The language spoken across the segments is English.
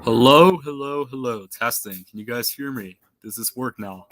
Hello, hello, hello. Testing. Can you guys hear me? Does this work now?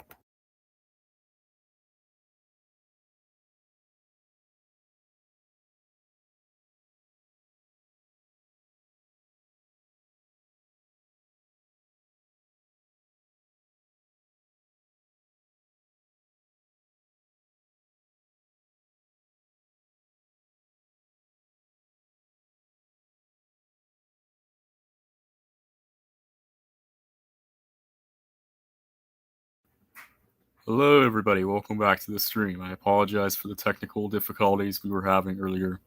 Hello, everybody. Welcome back to the stream. I apologize for the technical difficulties we were having earlier.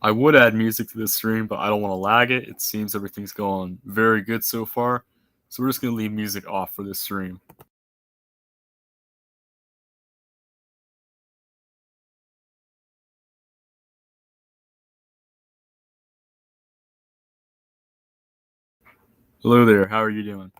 I would add music to this stream, but I don't want to lag it. It seems everything's going very good so far. So we're just going to leave music off for this stream. Hello there. How are you doing?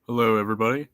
Hello, everybody.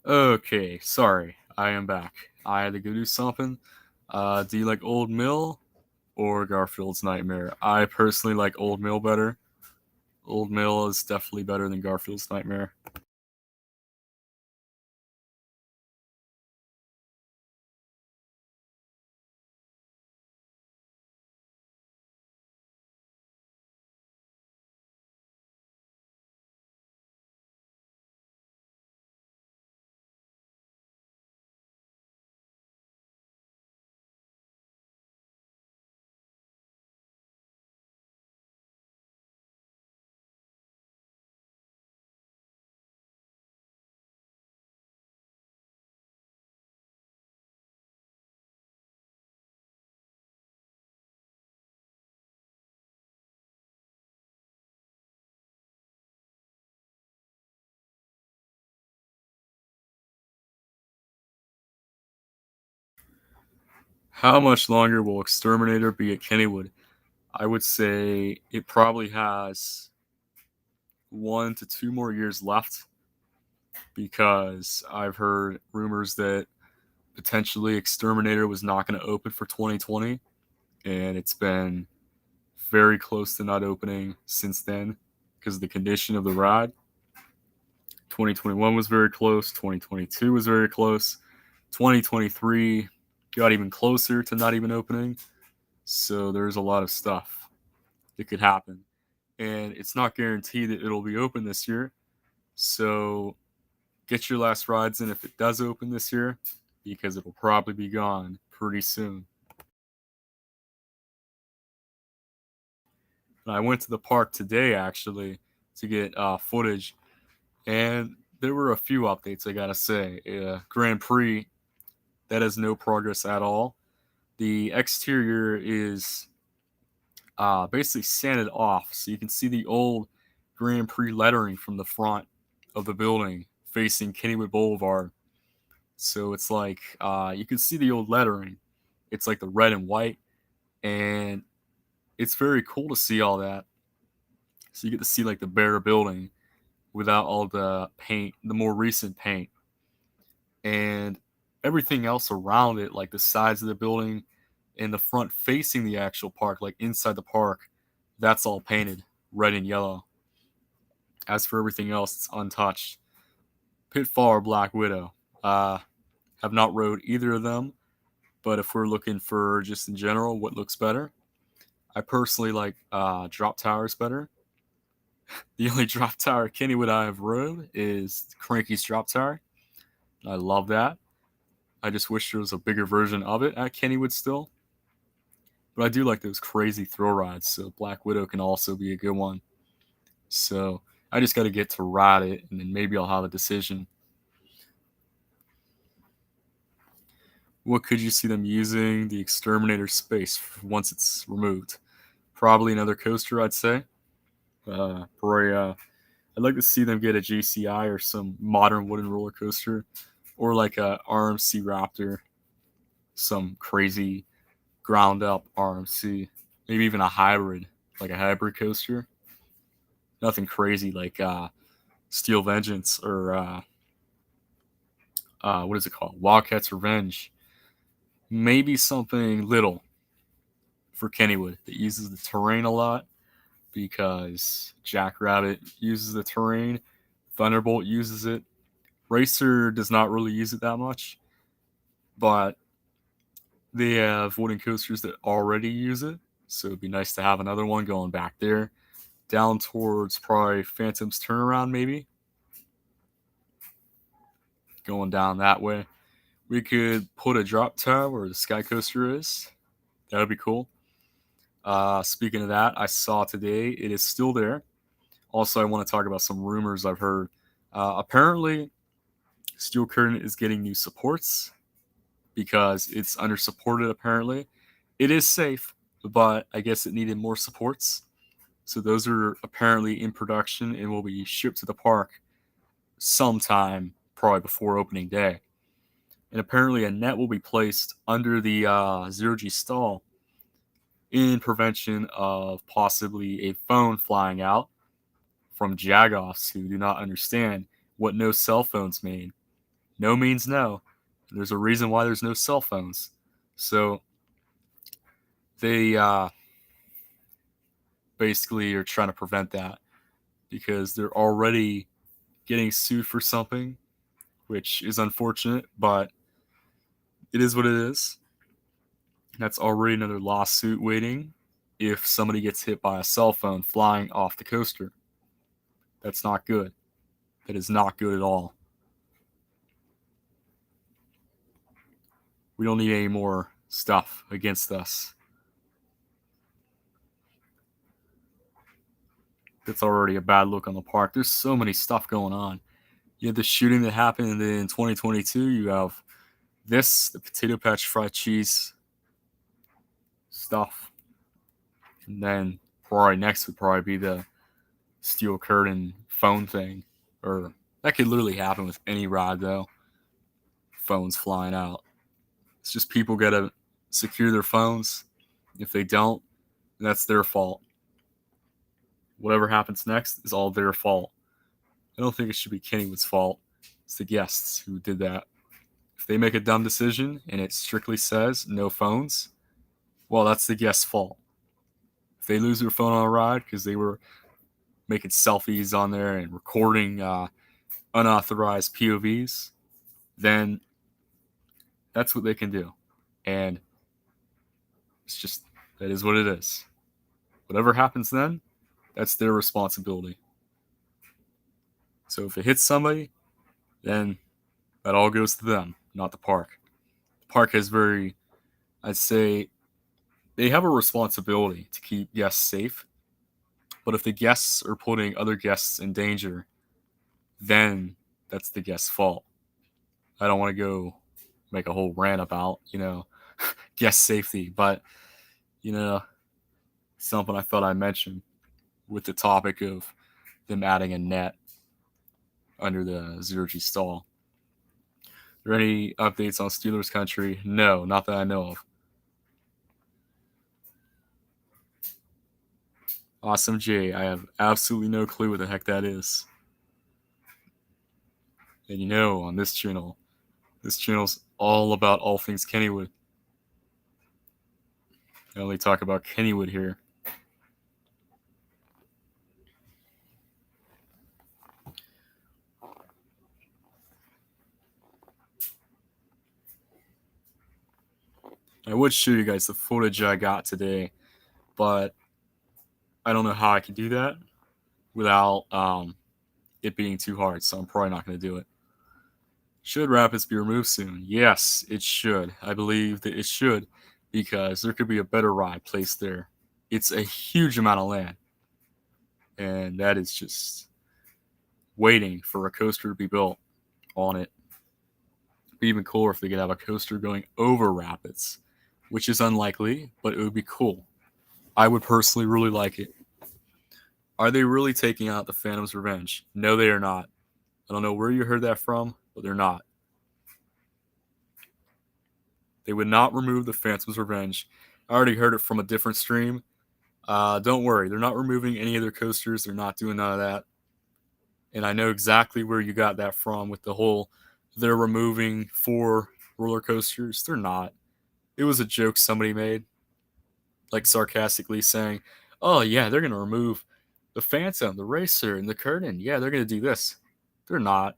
Okay, sorry. I am back. I had to go do something. Do you like Old Mill or Garfield's Nightmare? I personally like Old Mill better. Old Mill is definitely better than Garfield's Nightmare. How much longer will Exterminator be at Kennywood? I would say it probably has 1 to 2 more years left because I've heard rumors that potentially Exterminator was not going to open for 2020, and it's been very close to not opening since then because of the condition of the ride. 2021 was very close, 2022 was very close, 2023 got even closer to not even opening. So there's a lot of stuff that could happen. And it's not guaranteed that it'll be open this year So get your last rides in if it does open this year, because it will probably be gone pretty soon. And I went to the park today actually to get footage, and there were a few updates. I gotta say, Grand Prix, that has no progress at all. The exterior is basically sanded off, so you can see the old Grand Prix lettering from the front of the building facing Kennywood Boulevard. So it's like you can see the old lettering. It's like the red and white, and it's very cool to see all that. So you get to see like the bare building without all the paint, the more recent paint, and everything else around it, like the sides of the building and the front facing the actual park, like inside the park, that's all painted red and yellow. As for everything else, it's untouched. Pitfall or Black Widow. Have not rode either of them, but if we're looking for just in general what looks better, I personally like drop towers better. The only drop tower Kennywood I have rode is Cranky's drop tower. I love that. I just wish there was a bigger version of it at Kennywood still. But I do like those crazy thrill rides, so Black Widow can also be a good one. So I just got to get to ride it, and then maybe I'll have a decision. What could you see them using the Exterminator space once it's removed? Probably another coaster, I'd say. Probably, I'd like to see them get a GCI or some modern wooden roller coaster, or like a RMC Raptor, some crazy ground up RMC, maybe even a hybrid, like a hybrid coaster. Nothing crazy like Steel Vengeance or what is it called? Wildcat's Revenge. Maybe something little for Kennywood that uses the terrain a lot, because Jackrabbit uses the terrain, Thunderbolt uses it. Racer does not really use it that much, but they have wooden coasters that already use it, so it'd be nice to have another one going back there, down towards probably Phantom's Turnaround, maybe going down that way. We could put a drop tower where the Sky Coaster is. That would be cool. Speaking of that, I saw today it is still there. Also, I want to talk about some rumors I've heard. Apparently, Steel Curtain is getting new supports because it's under supported. Apparently, it is safe, but I guess it needed more supports. So those are apparently in production and will be shipped to the park sometime, probably before opening day. And apparently, a net will be placed under the zero G stall in prevention of possibly a phone flying out from jagoffs who do not understand what no cell phones mean. No means no. There's a reason why there's no cell phones. So they basically are trying to prevent that because they're already getting sued for something, which is unfortunate, but it is what it is. That's already another lawsuit waiting if somebody gets hit by a cell phone flying off the coaster. That's not good. That is not good at all. We don't need any more stuff against us. That's already a bad look on the park. There's so many stuff going on. You have the shooting that happened in 2022. You have the potato patch fried cheese stuff. And then probably next would probably be the steel curtain phone thing. Or that could literally happen with any ride though. Phones flying out. It's just people gotta secure their phones. If they don't, that's their fault. Whatever happens next is all their fault. I don't think it should be Kennywood's fault. It's the guests who did that. If they make a dumb decision and it strictly says no phones, well, that's the guest's fault. If they lose their phone on a ride because they were making selfies on there and recording unauthorized POVs, then that's what they can do. And it's just, that is what it is. Whatever happens then, that's their responsibility. So if it hits somebody, then that all goes to them, not the park. The park has I'd say, they have a responsibility to keep guests safe. But if the guests are putting other guests in danger, then that's the guest's fault. I don't want to go make a whole rant about, guest safety, but, you know, something I thought I mentioned with the topic of them adding a net under the zero G stall. Are there any updates on Steelers country? No, not that I know of. Awesome J, I have absolutely no clue what the heck that is. And on this channel's all about all things Kennywood. I only talk about Kennywood here. I would show you guys the footage I got today, but I don't know how I can do that without it being too hard, so I'm probably not going to do it. Should Rapids be removed soon? Yes, it should. I believe that it should, because there could be a better ride placed there. It's a huge amount of land, and that is just waiting for a coaster to be built on it. It'd be even cooler if they could have a coaster going over Rapids, which is unlikely, but it would be cool. I would personally really like it. Are they really taking out the Phantom's Revenge? No, they are not. I don't know where you heard that from, but they're not. They would not remove the Phantom's Revenge. I already heard it from a different stream. Don't worry, they're not removing any of their coasters. They're not doing none of that. And I know exactly where you got that from with the whole they're removing 4 roller coasters. They're not. It was a joke somebody made, like sarcastically saying, oh, yeah, they're going to remove the Phantom, the Racer, and the Curtain. Yeah, they're going to do this. They're not.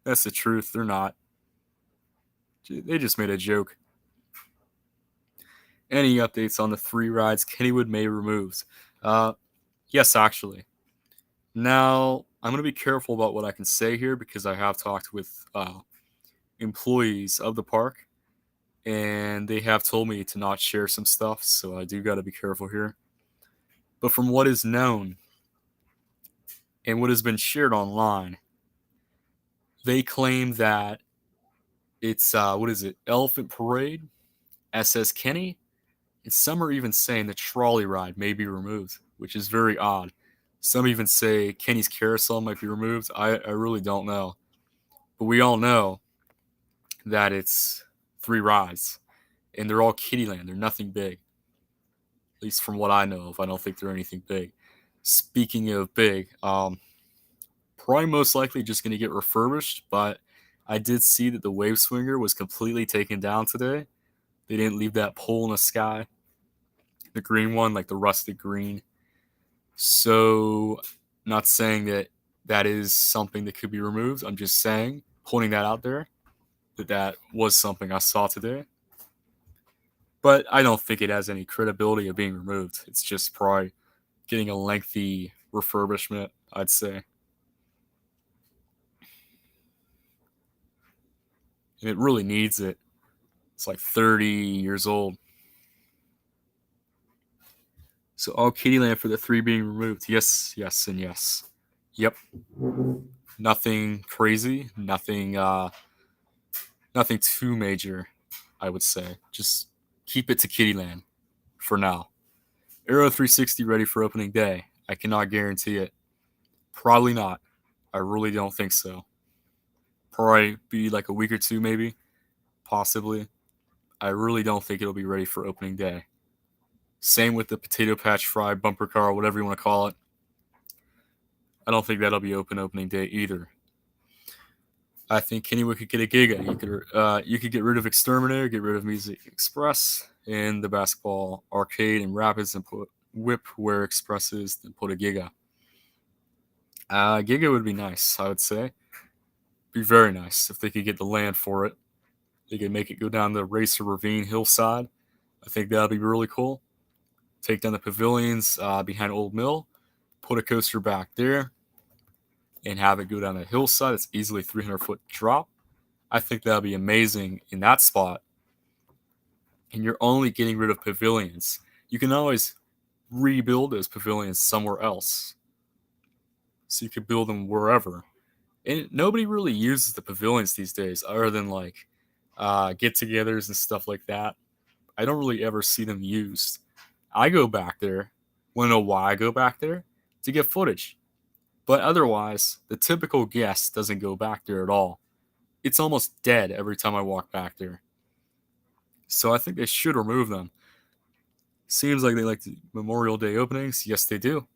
That's the truth. They're not. They just made a joke. Any updates on the 3 rides Kennywood may removes? Yes, actually. Now, I'm going to be careful about what I can say here because I have talked with employees of the park, and they have told me to not share some stuff, so I do got to be careful here. But from what is known and what has been shared online, they claim that it's, Elephant Parade, SS Kenny, and some are even saying the trolley ride may be removed, which is very odd. Some even say Kenny's Carousel might be removed. I really don't know. But we all know that it's 3 rides, and they're all Kittyland. They're nothing big. At least from what I know of, I don't think they're anything big. Speaking of big, probably most likely just going to get refurbished, but I did see that the Wave Swinger was completely taken down today. They didn't leave that pole in the sky. The green one, like the rusted green. So, not saying that that is something that could be removed. I'm just saying, pointing that out there, that was something I saw today. But I don't think it has any credibility of being removed. It's just probably getting a lengthy refurbishment, I'd say. And it really needs it. It's like 30 years old. So all Kittyland for the 3 being removed. Yes, yes, and yes. Yep. Nothing crazy. Nothing too major, I would say. Just keep it to Kittyland for now. Aero 360 ready for opening day. I cannot guarantee it. Probably not. I really don't think so. Probably be like a week or 2 maybe. Possibly. I really don't think it'll be ready for opening day. Same with the Potato Patch Fry bumper car, whatever you want to call it. I don't think that'll be opening day either. I think Kennywood could get a Giga. You could get rid of Exterminator, get rid of Music Express, and the basketball arcade and Rapids, and put Whip where Express is, and put a Giga. Giga would be nice, I would say. Be very nice if they could get the land for it. They could make it go down the Racer Ravine hillside. I think that would be really cool. Take down the pavilions behind Old Mill. Put a coaster back there. and have it go down a hillside. It's easily 300-foot drop. I think that'll be amazing in that spot. And you're only getting rid of pavilions. You can always rebuild those pavilions somewhere else. So you could build them wherever. And nobody really uses the pavilions these days other than like get-togethers and stuff like that. I don't really ever see them used. I go back there. Want to know why I go back there? To get footage. But otherwise, the typical guest doesn't go back there at all. It's almost dead every time I walk back there. So I think they should remove them. Seems like they like the Memorial Day openings. Yes, they do.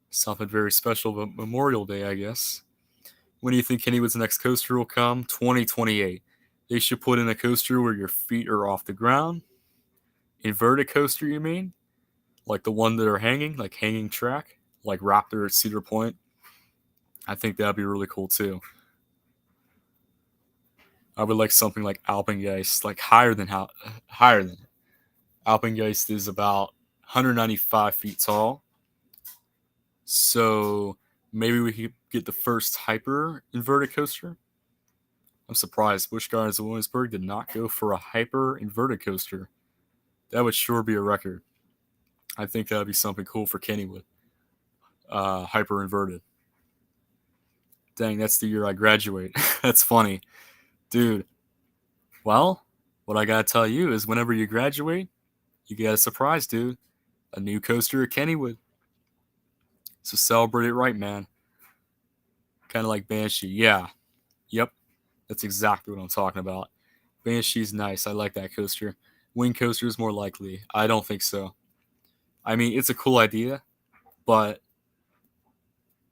Something very special about Memorial Day, I guess. When do you think Kennywood's next coaster will come? 2028. They should put in a coaster where your feet are off the ground. Inverted coaster, you mean? Like the one that are hanging, like hanging track, like Raptor at Cedar Point. I think that'd be really cool too. I would like something like Alpengeist, like higher than it. Alpengeist is about 195 feet tall. So maybe we could get the first hyper inverted coaster. I'm surprised Busch Gardens of Williamsburg did not go for a hyper inverted coaster. That would sure be a record. I think that would be something cool for Kennywood. Hyper inverted. Dang, that's the year I graduate. That's funny. Dude, well, what I gotta tell you is whenever you graduate, you get a surprise, dude. A new coaster at Kennywood. So celebrate it right, man. Kind of like Banshee. Yeah. Yep. That's exactly what I'm talking about. Banshee's nice. I like that coaster. Wing coaster is more likely. I don't think so. I mean, it's a cool idea, but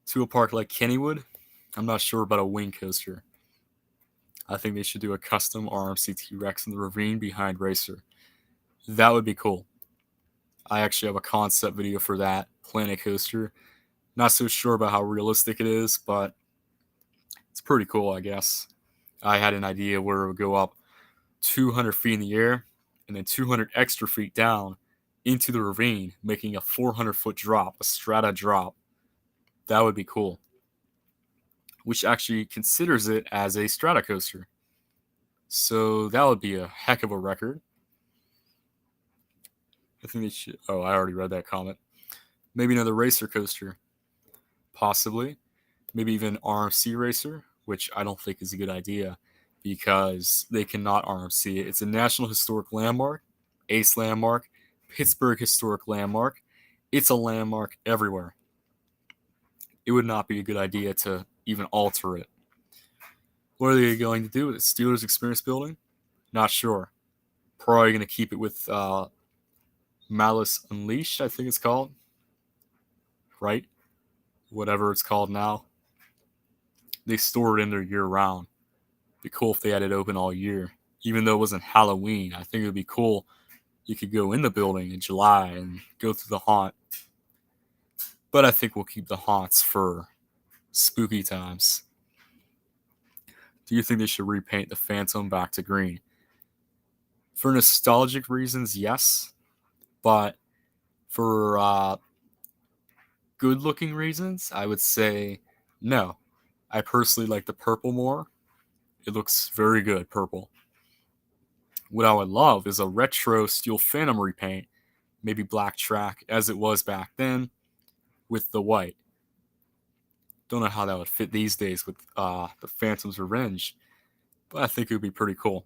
to a park like Kennywood, I'm not sure about a wing coaster. I think they should do a custom RMC T-Rex in the ravine behind Racer. That would be cool. I actually have a concept video for that Planet Coaster. Not so sure about how realistic it is, but it's pretty cool, I guess. I had an idea where it would go up 200 feet in the air and then 200 extra feet down into the ravine, making a 400-foot drop, a strata drop. That would be cool. Which actually considers it as a strata coaster. So that would be a heck of a record. I think they should. Oh, I already read that comment. Maybe another racer coaster. Possibly. Maybe even RMC racer, which I don't think is a good idea because they cannot RMC it. It's a National Historic Landmark, ACE Landmark, Pittsburgh Historic Landmark. It's a landmark everywhere. It would not be a good idea to even alter it. What are they going to do with it? Steelers Experience Building? Not sure. Probably going to keep it with Malice Unleashed, I think it's called. Right? Whatever it's called now. They store it in there year round. Be cool if they had it open all year. Even though it wasn't Halloween, I think it would be cool. You could go in the building in July and go through the haunt. But I think we'll keep the haunts for spooky times. Do you think they should repaint the Phantom back to green? For nostalgic reasons, yes. But for good-looking reasons, I would say no. I personally like the purple more. It looks very good, purple. What I would love is a retro Steel Phantom repaint, maybe black track as it was back then, with the white. Don't know how that would fit these days with the Phantom's Revenge, but I think it would be pretty cool.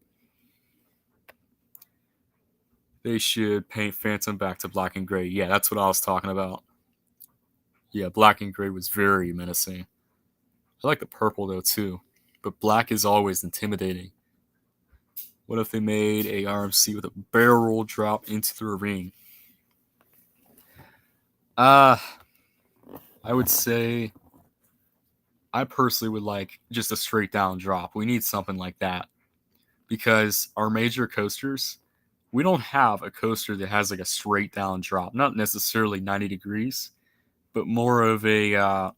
They should paint Phantom back to black and gray. Yeah, that's what I was talking about. Yeah, black and gray was very menacing. I like the purple though too, but black is always intimidating. What if they made a RMC with a barrel roll drop into the ravine? I would say I personally would like just a straight down drop. We need something like that because our major coasters, we don't have a coaster that has like a straight down drop. Not necessarily 90 degrees, but more of a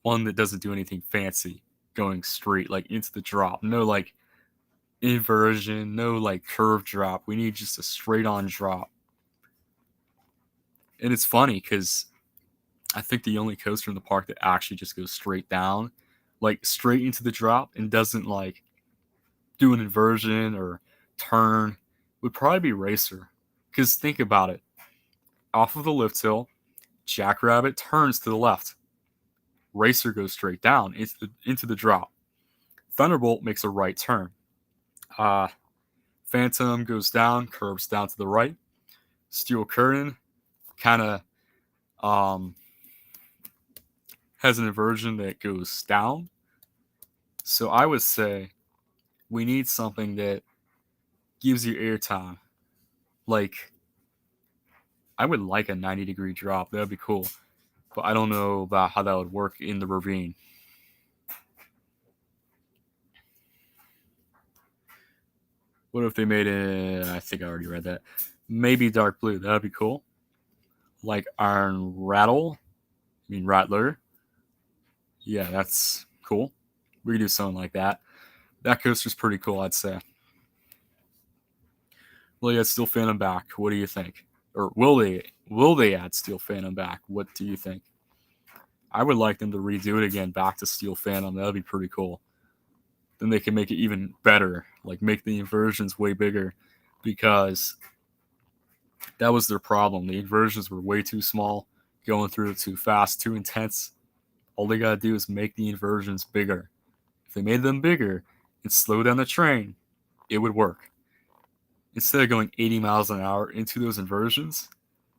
one that doesn't do anything fancy, going straight like into the drop. No like inversion, no like curve drop. We need just a straight on drop. And it's funny because I think the only coaster in the park that actually just goes straight down, like straight into the drop and doesn't like do an inversion or turn, would probably be Racer. Because think about it. Off of the lift hill, Jackrabbit turns to the left. Racer goes straight down into the drop. Thunderbolt makes a right turn. Uh, Phantom goes down, curves down to the right. Steel Curtain kind of um, has an inversion that goes down. So I would say we need something that gives you airtime. Like, I would like a 90-degree drop. That would be cool. But I don't know about how that would work in the ravine. What if they made it? I think I already read that. Maybe dark blue. That would be cool. Like Iron Rattle. I mean, Rattler. Yeah, that's cool. We could do something like that. That coaster's pretty cool, I'd say. Will they add Steel Phantom back? What do you think? Or will they add Steel Phantom back? What do you think? I would like them to redo it again back to Steel Phantom. That'd be pretty cool. Then they can make it even better, like make the inversions way bigger, because that was their problem. The inversions were way too small, going through it too fast, too intense. All they gotta do is make the inversions bigger. If they made them bigger and slow down the train, it would work. Instead of going 80 miles an hour into those inversions,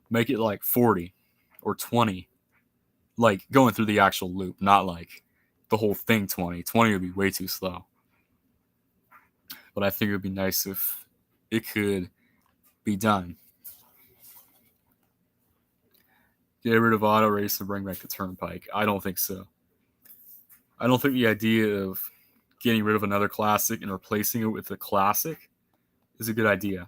make it like 40 or 20, like going through the actual loop, not like the whole thing 20. 20 would be way too slow. But I think it would be nice if it could be done. Get rid of auto race and bring back the turnpike. I don't think so. I don't think the idea of getting rid of another classic and replacing it with a classic is a good idea.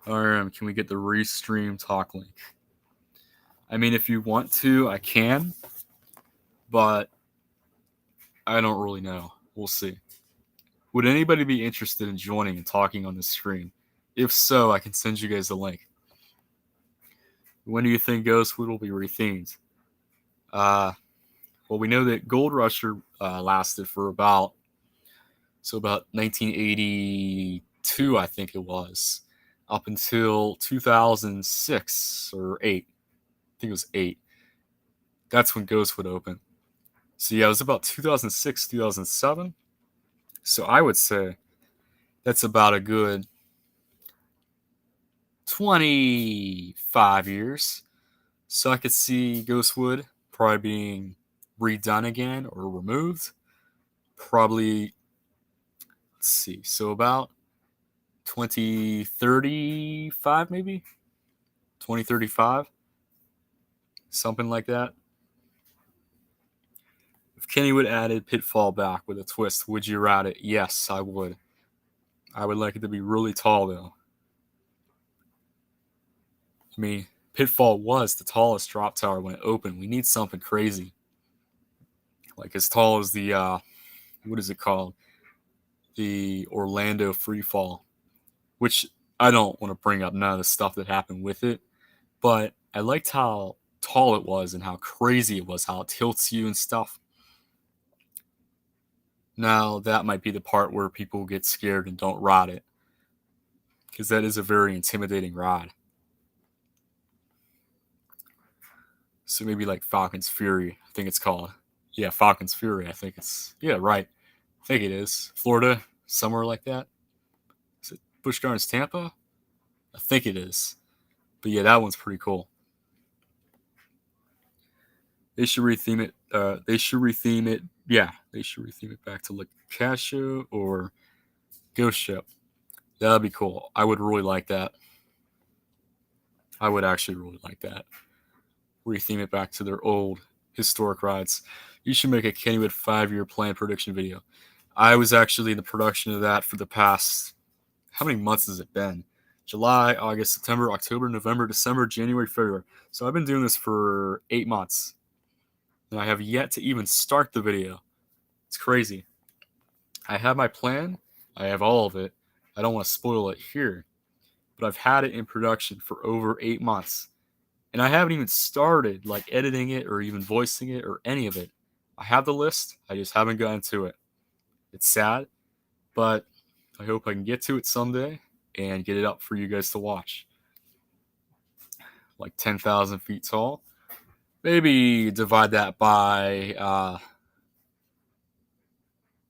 Can we get the restream talk link? I mean, if you want to, I can, but I don't really know. We'll see. Would anybody be interested in joining and talking on this stream? If so, I can send you guys the link. When do you think Ghostwood will be rethemed? Well, we know that Gold Rusher lasted for about 1982, I think it was, up until 2006 or 8. I think it was 8. That's when Ghostwood opened. So yeah, it was about 2006, 2007. So I would say that's about a good 25 years. So I could see Ghostwood probably being redone again or removed. Probably, let's see, so about 2035 maybe? 2035? Something like that. If Kennywood added Pitfall back with a twist, would you ride it? Yes, I would. I would like it to be really tall though. I mean, Pitfall was the tallest drop tower when it opened. We need something crazy. Like as tall as the what is it called? The Orlando Freefall. Which I don't want to bring up none of the stuff that happened with it, but I liked how tall it was and how crazy it was, how it tilts you and stuff. Now that might be the part where people get scared and don't ride it, because that is a very intimidating ride. So maybe like Falcon's Fury, I think it's called. Yeah, Falcon's Fury. I think it's right. I think it is Florida, somewhere like that. Is it Busch Gardens, Tampa? I think it is. But yeah, that one's pretty cool. They should retheme it. They should retheme it. Yeah, they should retheme it back to like Casio or Ghost Ship. That'd be cool. I would really like that. I would actually really like that. Retheme it back to their old historic rides. You should make a Kennywood 5-year plan prediction video. I was actually in the production of that for the past, how many months has it been? July, August, September, October, November, December, January, February. So I've been doing this for 8 months. And I have yet to even start the video. It's crazy. I have my plan. I have all of it. I don't want to spoil it here, but I've had it in production for over 8 months. And I haven't even started like editing it or even voicing it or any of it. I have the list, I just haven't gotten to it. It's sad, but I hope I can get to it someday and get it up for you guys to watch. Like 10,000 feet tall. Maybe divide that by,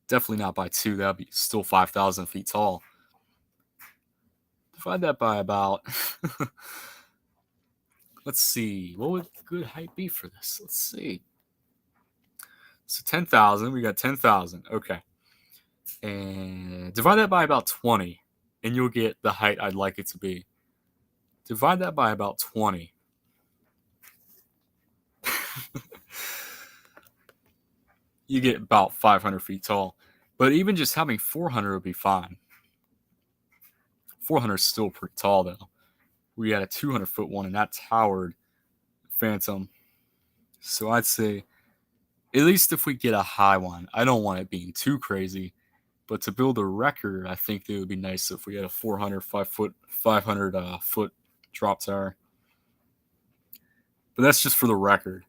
definitely not by two, that'd be still 5,000 feet tall. Divide that by about, let's see, what would good height be for this? Let's see. So 10,000, we got 10,000. Okay. And divide that by about 20, and you'll get the height I'd like it to be. Divide that by about 20. You get about 500 feet tall. But even just having 400 would be fine. 400 is still pretty tall, though. We had a 200-foot one, and that towered Phantom. So I'd say, at least if we get a high one, I don't want it being too crazy. But to build a record, I think it would be nice if we had a 400, 500 foot drop tower. But that's just for the record.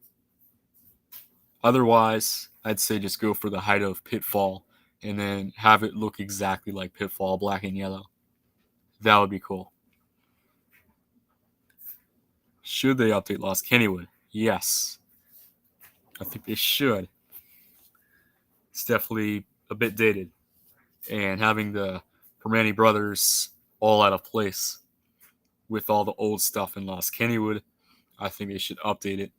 Otherwise, I'd say just go for the height of Pitfall and then have it look exactly like Pitfall, black and yellow. That would be cool. Should they update Lost Kennywood? Yes. I think they should. It's definitely a bit dated. And having the Permani brothers all out of place with all the old stuff in Lost Kennywood, I think they should update it.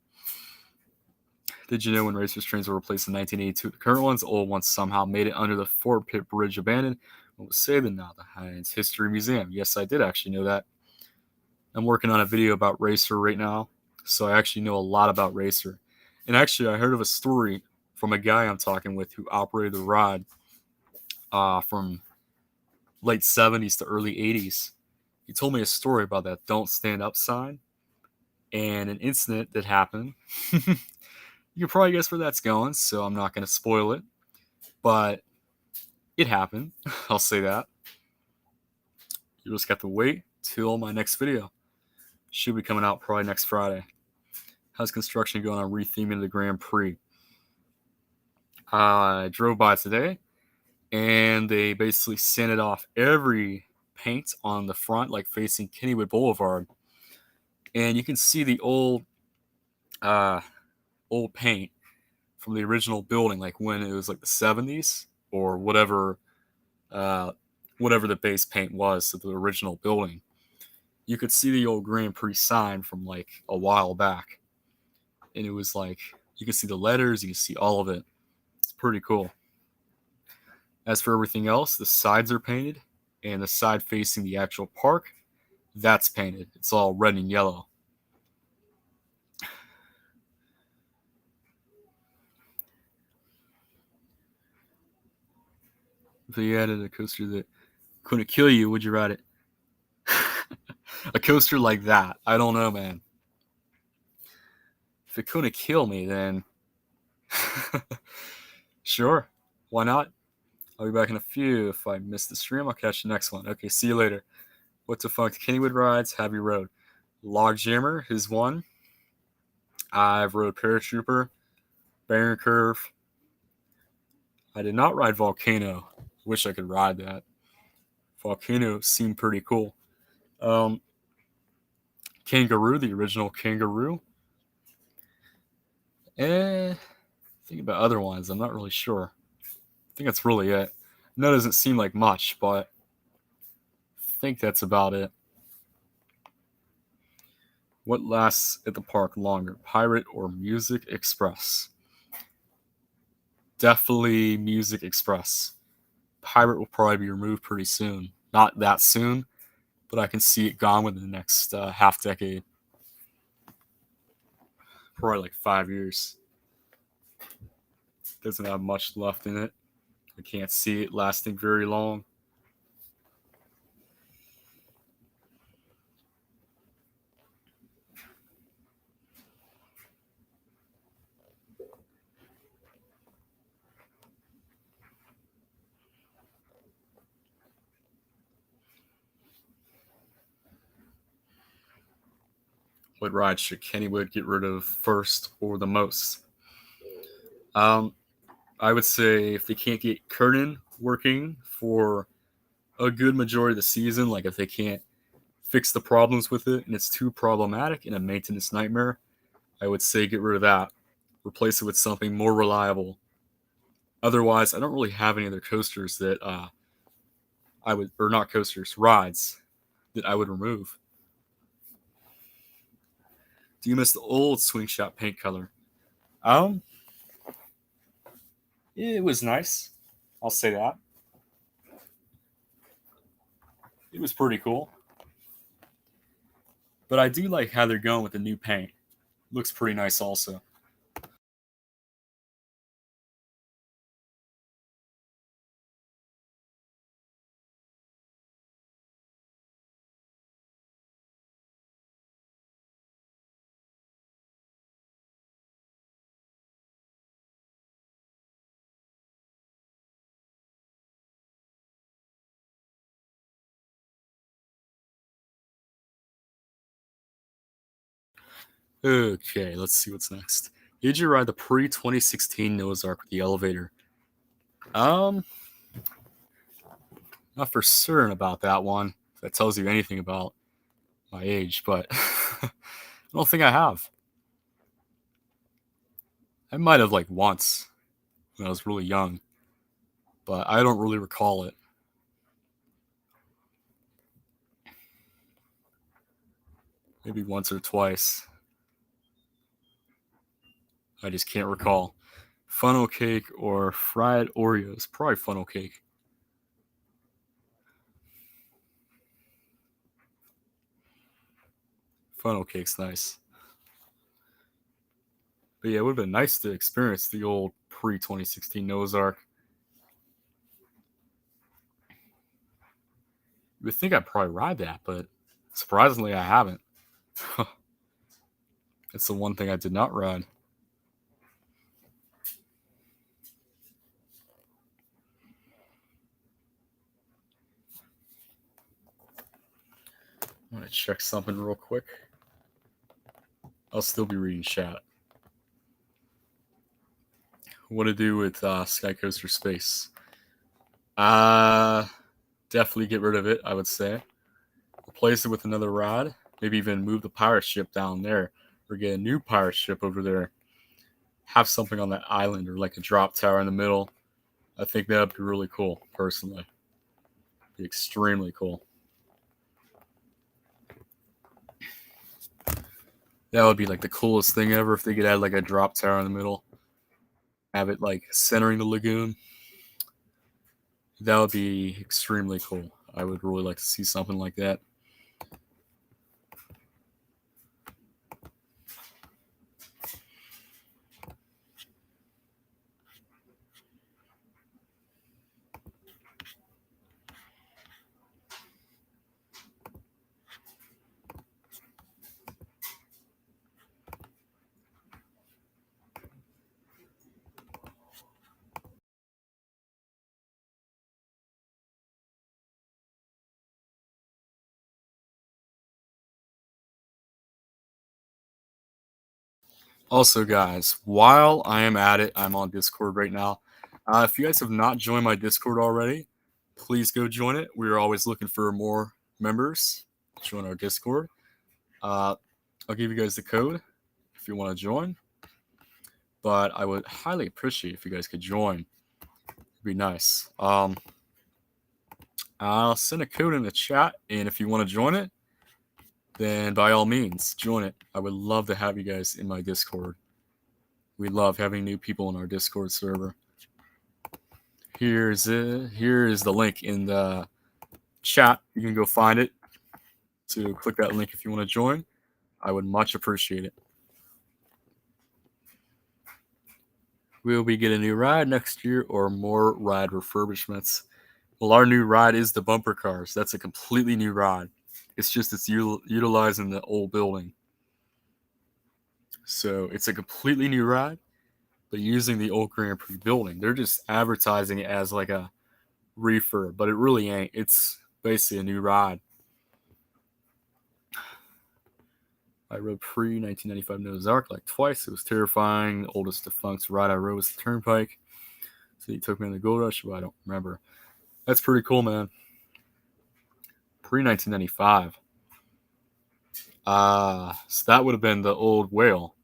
Did you know when racers trains were replaced in 1982, the current ones, old ones somehow made it under the Fort Pitt Bridge abandoned and was saved in now the Heinz History Museum? Yes, I did actually know that. I'm working on a video about Racer right now, so I actually know a lot about Racer. And actually, I heard of a story from a guy I'm talking with who operated the ride from late 70s to early 80s. He told me a story about that "Don't Stand Up" sign and an incident that happened. You can probably guess where that's going, so I'm not going to spoil it. But it happened. I'll say that. You just got to wait till my next video. Should be coming out probably next Friday. How's construction going on retheming the Grand Prix? I drove by today, and they basically sanded off every paint on the front, like facing Kennywood Boulevard. And you can see the uh, old paint from the original building, like when it was like the 70s or uh, whatever the base paint was of the original building. You could see the old Grand Prix sign from like a while back, and it was like you can see the letters, you can see all of it. It's pretty cool. As for everything else, the sides are painted, and the side facing the actual park, that's painted. It's all red and yellow. If they added a coaster that couldn't kill you, would you ride it? A coaster like that, I don't know, man. If it couldn't kill me, then sure, why not? I'll be back in a few. If I miss the stream, I'll catch the next one. Okay, see you later. What the fuck? Kennywood rides, Have you rode? Log Jammer is one. I've rode Paratrooper, Baron Curve. I did not ride Volcano. Wish I could ride that. Volcano seemed pretty cool. Um, Kangaroo, the original Kangaroo. Think about other ones. I'm not really sure. I think that's really it. I know it doesn't seem like much, but I think that's about it. What lasts at the park longer, Pirate or Music Express? Definitely Music Express. Pirate will probably be removed pretty soon. Not that soon, but I can see it gone within the next half decade. Probably like 5 years. Doesn't have much left in it. I can't see it lasting very long. What ride should Kennywood get rid of first or the most? Um, I would say if they can't get Kernan working for a good majority of the season, like if they can't fix the problems with it and it's too problematic and a maintenance nightmare, I would say get rid of that. Replace it with something more reliable. Otherwise, I don't really have any other coasters that I would, or not coasters, rides that I would remove. Do you miss the old swing shop paint color? Um, it was nice. I'll say that. It was pretty cool. But I do like how they're going with the new paint. Looks pretty nice also. Okay, let's see what's next. Did you ride the pre 2016 Noah's Ark with the elevator? Um, Not for certain about that one. If that tells you anything about my age, but I don't think I have. I might have like once when I was really young, but I don't really recall it. Maybe once or twice. I just can't recall. Funnel cake or fried Oreos? Probably funnel cake. Funnel cake's nice. But yeah, it would have been nice to experience the old pre 2016 Noah's Ark. You would think I'd probably ride that, but surprisingly, I haven't. It's the one thing I did not ride. I'm gonna check something real quick. I'll still be reading chat. What to do with Sky Coaster Space? Uh, Definitely get rid of it, I would say. Replace it with another ride. Maybe even move the pirate ship down there or get a new pirate ship over there. Have something on that island or like a drop tower in the middle. I think that would be really cool, personally. Be extremely cool. That would be like the coolest thing ever if they could add like a drop tower in the middle. Have it like centering the lagoon. That would be extremely cool. I would really like to see something like that. Also, guys, while I am at it, I'm on Discord right now. If you guys have not joined my Discord already, please go join it. We are always looking for more members to join our Discord. Uh, I'll give you guys the code if you want to join. But I would highly appreciate if you guys could join. It'd be nice. I'll send a code in the chat, and if you want to join it, then by all means, join it. I would love to have you guys in my Discord. We love having new people in our Discord server. Here is the link in the chat. You can go find it. So click that link if you want to join. I would much appreciate it. Will we get a new ride next year or more ride refurbishments? Well, our new ride is the bumper cars. That's a completely new ride. It's just it's utilizing the old building. So it's a completely new ride, but using the old Grand Prix building. They're just advertising it as like a refurb, but it really ain't. It's basically a new ride. I rode pre 1995 Noah's Ark like twice. It was terrifying. The oldest defunct ride I rode was the Turnpike. So he took me on the Gold Rush, but I don't remember. That's pretty cool, man. Pre 1995. So that would have been the old whale,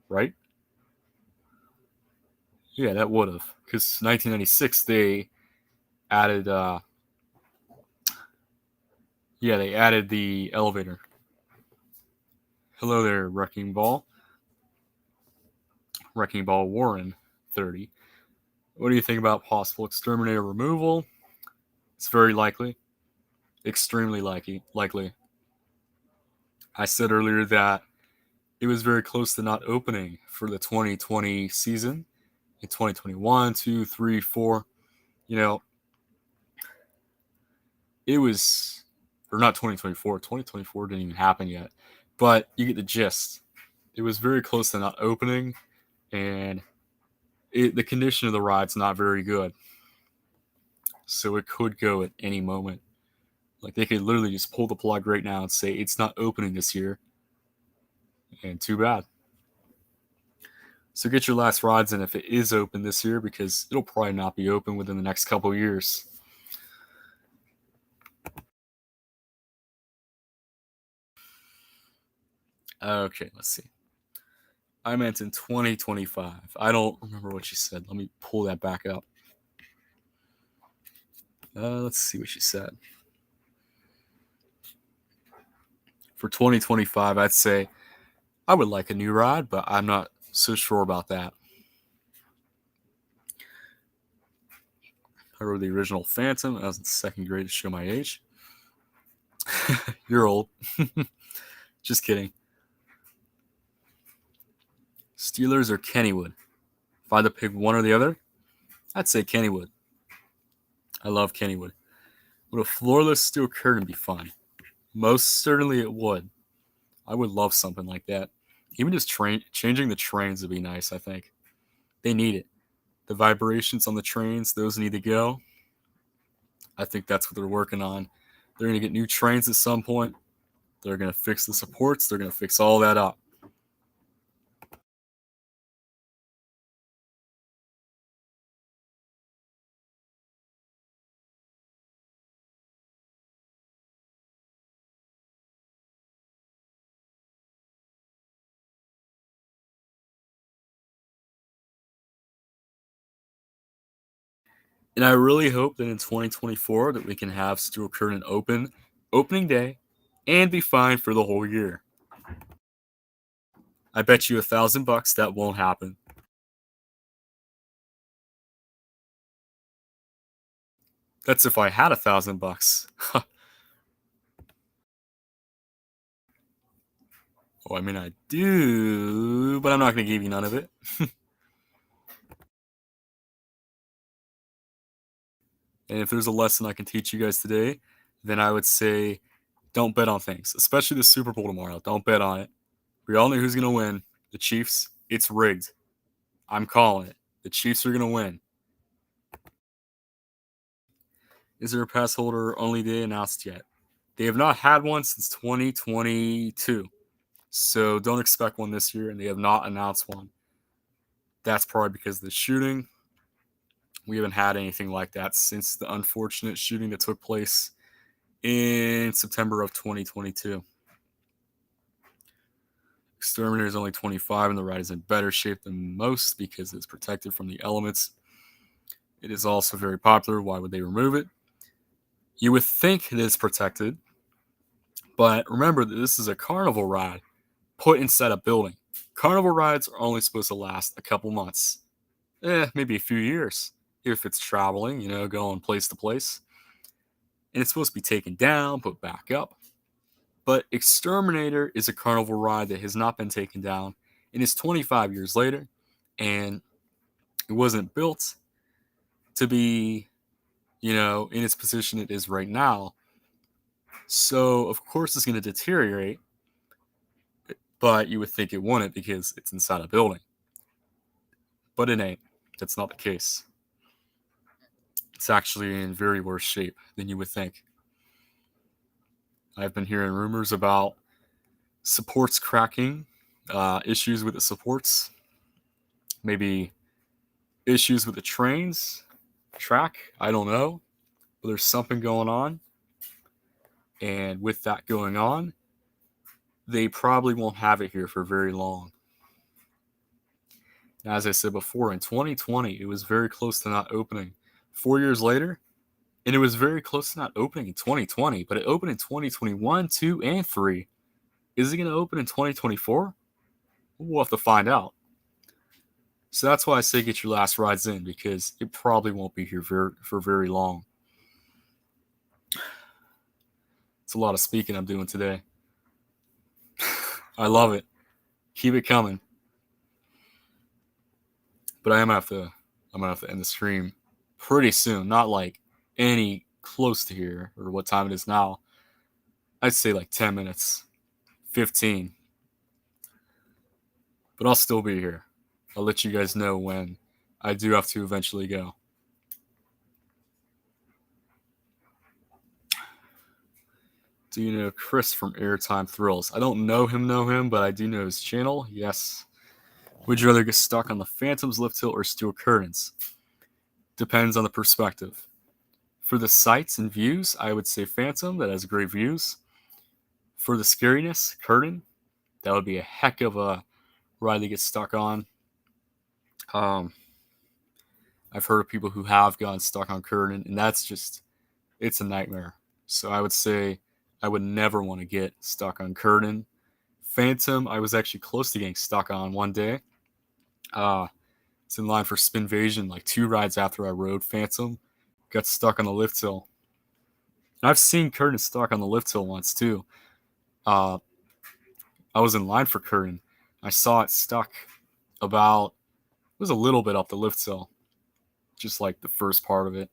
right? Yeah, that would have. Because 1996, they added, they added the elevator. Hello there, Wrecking Ball. Wrecking Ball Warren, 30. What do you think about possible exterminator removal? It's very likely. Extremely likely. I said earlier that it was very close to not opening for the 2020 season. In 2021, 2, 3, 4, you know, it was, or not 2024. 2024 didn't even happen yet, but you get the gist. It was very close to not opening, and the condition of the ride's not very good. So it could go at any moment. Like they could literally just pull the plug right now and say it's not opening this year, and too bad. So get your last rides in if it is open this year, because it'll probably not be open within the next couple years. Okay, let's see. I meant in 2025. I don't remember what she said. Let me pull that back up. Let's see what she said. For 2025, I'd say I would like a new ride, but I'm not so sure about that. I rode the original Phantom. I was in second grade to show my age. You're old. Just kidding. Steelers or Kennywood? If I had to pick one or the other, I'd say Kennywood. I love Kennywood. Would a floorless steel curtain be fun? Most certainly it would. I would love something like that. Even just changing the trains would be nice, I think. They need it. The vibrations on the trains, those need to go. I think that's what they're working on. They're going to get new trains at some point. They're going to fix the supports. They're going to fix all that up. And I really hope that in 2024 that we can have Steel Curtain open opening day and be fine for the whole year. I bet you $1,000 that won't happen. That's if I had $1,000. Oh, I mean, I do, but I'm not going to give you none of it. And if there's a lesson I can teach you guys today, then I would say don't bet on things, especially the Super Bowl tomorrow. Don't bet on it. We all know who's going to win. The Chiefs. It's rigged. I'm calling it. The Chiefs are going to win. Is there a pass holder only day announced yet? They have not had one since 2022. So don't expect one this year, and they have not announced one. That's probably because of the shooting. We haven't had anything like that since the unfortunate shooting that took place in September of 2022. Exterminator is only 25, and the ride is in better shape than most because it's protected from the elements. It is also very popular. Why would they remove it? You would think it is protected, but remember that this is a carnival ride put inside a building. Carnival rides are only supposed to last a couple months, maybe a few years if it's traveling, going place to place. And it's supposed to be taken down, put back up. But Exterminator is a carnival ride that has not been taken down, and it's 25 years later, and it wasn't built to be, in its position it is right now. So, of course, it's going to deteriorate, but you would think it wouldn't because it's inside a building. But it ain't. That's not the case. It's actually in very worse shape than you would think. I've been hearing rumors about supports cracking, issues with the supports, maybe issues with the track. I don't know, but there's something going on. And with that going on, they probably won't have it here for very long. As I said before, in 2020, it was very close to not opening. 4 years later, and it was very close to not opening in 2020, but it opened in 2021, 2, and 3. Is it going to open in 2024? We'll have to find out. So that's why I say get your last rides in, because it probably won't be here for very long. It's a lot of speaking I'm doing today. I love it. Keep it coming. But I'm gonna have to end the stream pretty soon. Not like any close to here or what time it is now. I'd say like 10 minutes, 15. But I'll still be here. I'll let you guys know when I do have to eventually go. Do you know Chris from Airtime Thrills? I don't know him, but I do know his channel. Yes. Would you rather get stuck on the Phantom's lift hill or steel curtains? Depends on the perspective. For the sights and views, I would say Phantom. That has great views. For the scariness, curtain. That would be a heck of a ride to get stuck on. I've heard of people who have gotten stuck on curtain, and it's a nightmare. So I would say I would never want to get stuck on curtain. Phantom, I was actually close to getting stuck on one day. It's in line for Spinvasion, like 2 rides after I rode Phantom. Got stuck on the lift hill. I've seen curtain stuck on the lift hill once too. I was in line for curtain. I saw it stuck it was a little bit up the lift hill, just like the first part of it.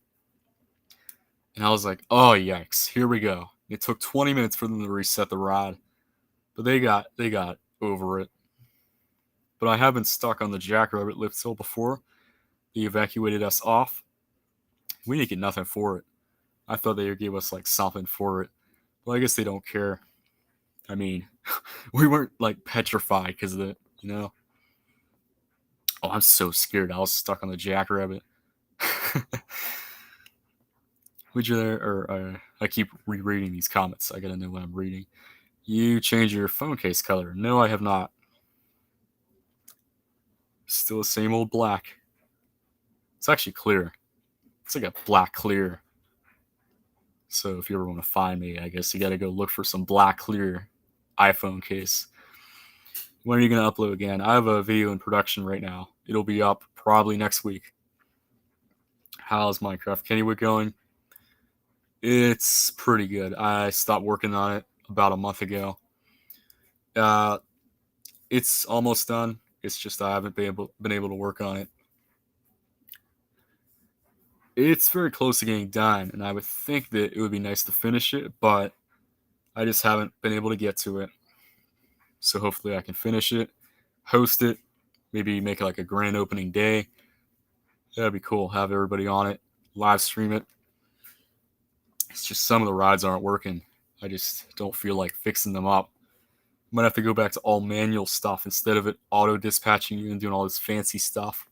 And I was like, oh yikes, here we go. It took 20 minutes for them to reset the ride, but they got over it. But I have been stuck on the Jackrabbit lift hill before. They evacuated us off. We didn't get nothing for it. I thought they would give us like something for it, but I guess they don't care. I mean, we weren't like petrified because of it, you know. Oh, I'm so scared. I was stuck on the Jackrabbit. Would you or I keep rereading these comments. I gotta know what I'm reading. You change your phone case color. No, I have not. Still the same old black. It's actually clear. It's like a black clear. So if you ever want to find me, I guess you gotta go look for some black clear iPhone case. When are you gonna upload again? I have a video in production right now. It'll be up probably next week. How's Minecraft Kennywood going? It's pretty good. I stopped working on it about a month ago. It's almost done. It's just I haven't been able to work on it. It's very close to getting done, and I would think that it would be nice to finish it, but I just haven't been able to get to it. So hopefully I can finish it, host it, maybe make it like a grand opening day. That'd be cool. Have everybody on it, live stream it. It's just some of the rides aren't working. I just don't feel like fixing them up. I might have to go back to all manual stuff instead of it auto dispatching you and doing all this fancy stuff.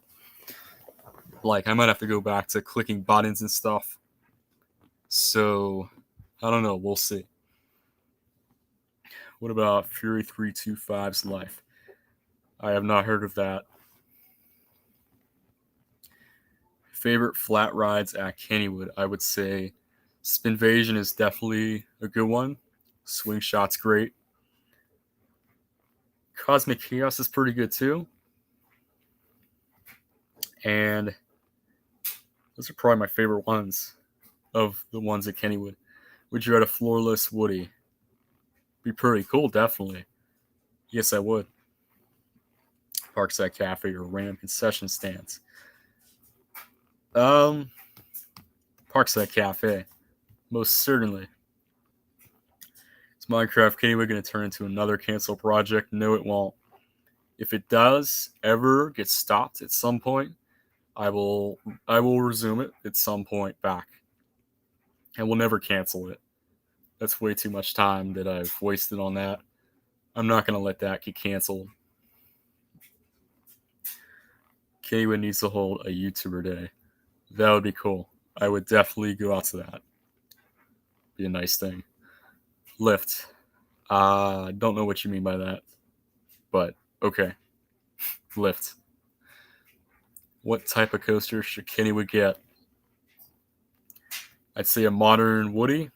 Like I might have to go back to clicking buttons and stuff. So I don't know. We'll see. What about Fury 325's life? I have not heard of that. Favorite flat rides at Kennywood? I would say Spinvasion is definitely a good one. Swing Shot's great. Cosmic Chaos is pretty good too. And those are probably my favorite ones of the ones at Kennywood. Would you ride a floorless Woody? Be pretty cool, definitely. Yes, I would. Parkside Cafe or random concession stands. Parkside Cafe, most certainly. Is Minecraft Kennywood going to turn into another cancel project? No, it won't. If it does ever get stopped at some point, I will resume it at some point back. And we'll never cancel it. That's way too much time that I've wasted on that. I'm not going to let that get canceled. Kennywood needs to hold a YouTuber day. That would be cool. I would definitely go out to that. Be a nice thing. Lift. Don't know what you mean by that, but okay. Lift. What type of coaster should Kennywood get? I'd say a modern Woody,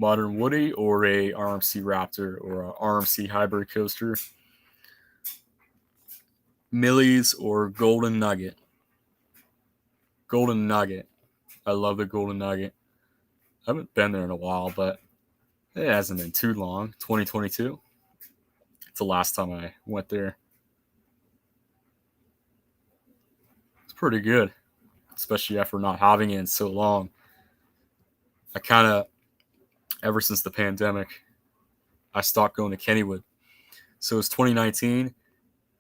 or a RMC Raptor or a RMC hybrid coaster. Millie's or Golden Nugget. Golden Nugget. I love the Golden Nugget. I haven't been there in a while, but it hasn't been too long. 2022. It's the last time I went there. It's pretty good, especially after not having it in so long. I kind of, ever since the pandemic, I stopped going to Kennywood. So it's 2019.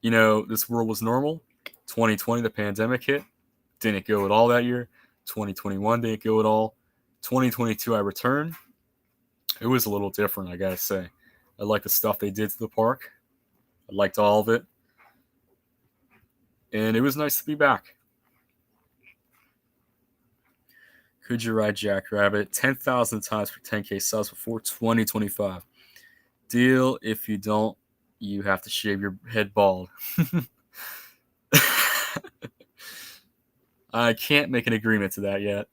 You know, this world was normal. 2020, the pandemic hit. Didn't go at all that year. 2021 didn't go at all. 2022, I returned. It was a little different, I gotta say. I liked the stuff they did to the park. I liked all of it. And it was nice to be back. Could you ride Jackrabbit 10,000 times for 10K subs before 2025? Deal. If you don't, you have to shave your head bald. I can't make an agreement to that yet.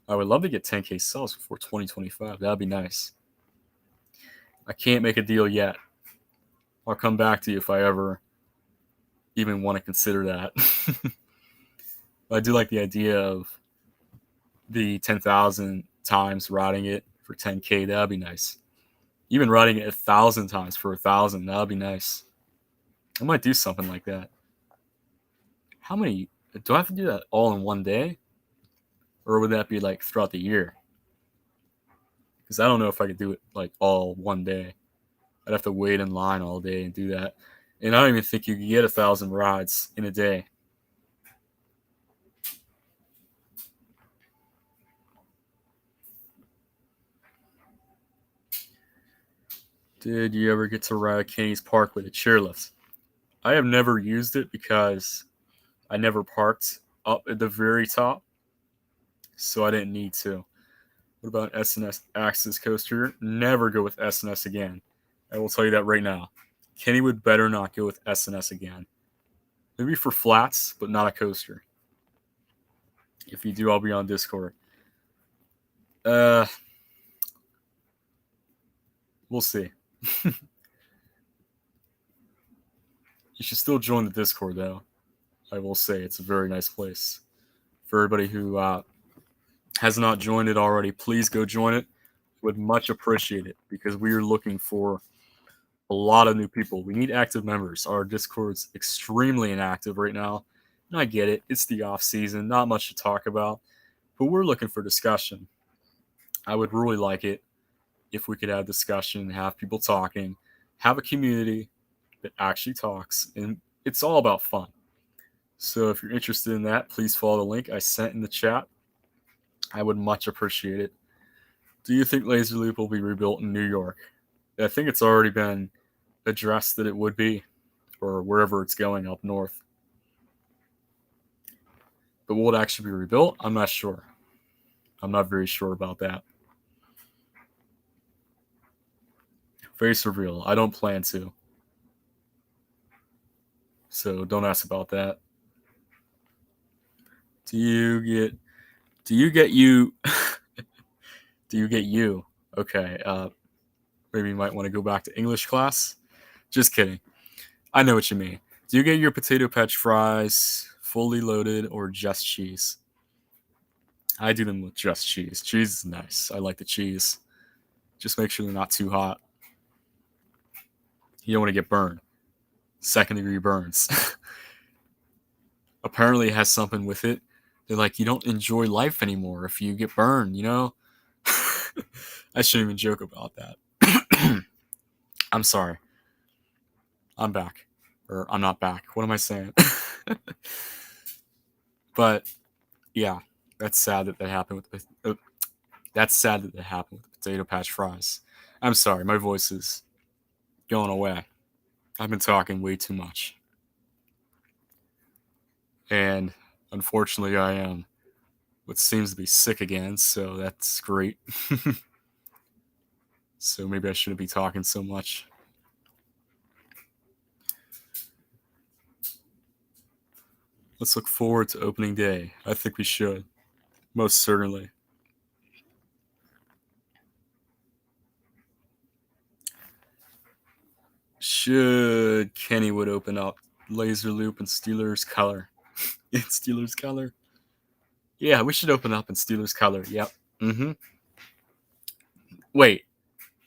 I would love to get 10K subs before 2025. That'd be nice. I can't make a deal yet. I'll come back to you if I ever even want to consider that. I do like the idea of the 10,000 times riding it for 10K. That'd be nice. Even riding it 1,000 times for 1,000. That'd be nice. I might do something like that. How many? Do I have to do that all in one day? Or would that be like throughout the year? Because I don't know if I could do it like all one day. I'd have to wait in line all day and do that. And I don't even think you could get 1,000 rides in a day. Did you ever get to ride Kenny's Park with a chairlift? I have never used it because I never parked up at the very top, so I didn't need to. What about SNS Axis Coaster? Never go with SNS again. I will tell you that right now. Kennywood better not go with SNS again. Maybe for flats, but not a coaster. If you do, I'll be on Discord. We'll see. You should still join the Discord, though. I will say it's a very nice place. For everybody who has not joined it already, please go join it. Would much appreciate it because we are looking for a lot of new people. We need active members. Our Discord's extremely inactive right now. And I get it. It's the off season. Not much to talk about. But we're looking for discussion. I would really like it if we could have discussion, have people talking, have a community that actually talks. And it's all about fun. So if you're interested in that, please follow the link I sent in the chat. I would much appreciate it. Do you think Laser Loop will be rebuilt in New York? I think it's already been addressed that it would be, or wherever it's going up north. But will it actually be rebuilt? I'm not sure. I'm not very sure about that. Face reveal. I don't plan to. So don't ask about that. Do you get you? Do you get you? Okay. Maybe you might want to go back to English class. Just kidding. I know what you mean. Do you get your potato patch fries fully loaded or just cheese? I do them with just cheese. Cheese is nice. I like the cheese. Just make sure they're not too hot. You don't want to get burned. Second degree burns. Apparently it has something with it. They're like, you don't enjoy life anymore if you get burned, you know? I shouldn't even joke about that. I'm sorry. I'm back. Or I'm not back. What am I saying? But yeah, that's sad that happened with the, that's sad that happened with the potato patch fries. I'm sorry, my voice is going away. I've been talking way too much. And unfortunately, I am what seems to be sick again, so that's great. So maybe I shouldn't be talking so much. Let's look forward to opening day. I think we should. Most certainly. Should Kennywood open up laser loop in Steelers color? In Steelers color? Yeah, we should open up in Steelers color. Yep. Mm-hmm. Wait,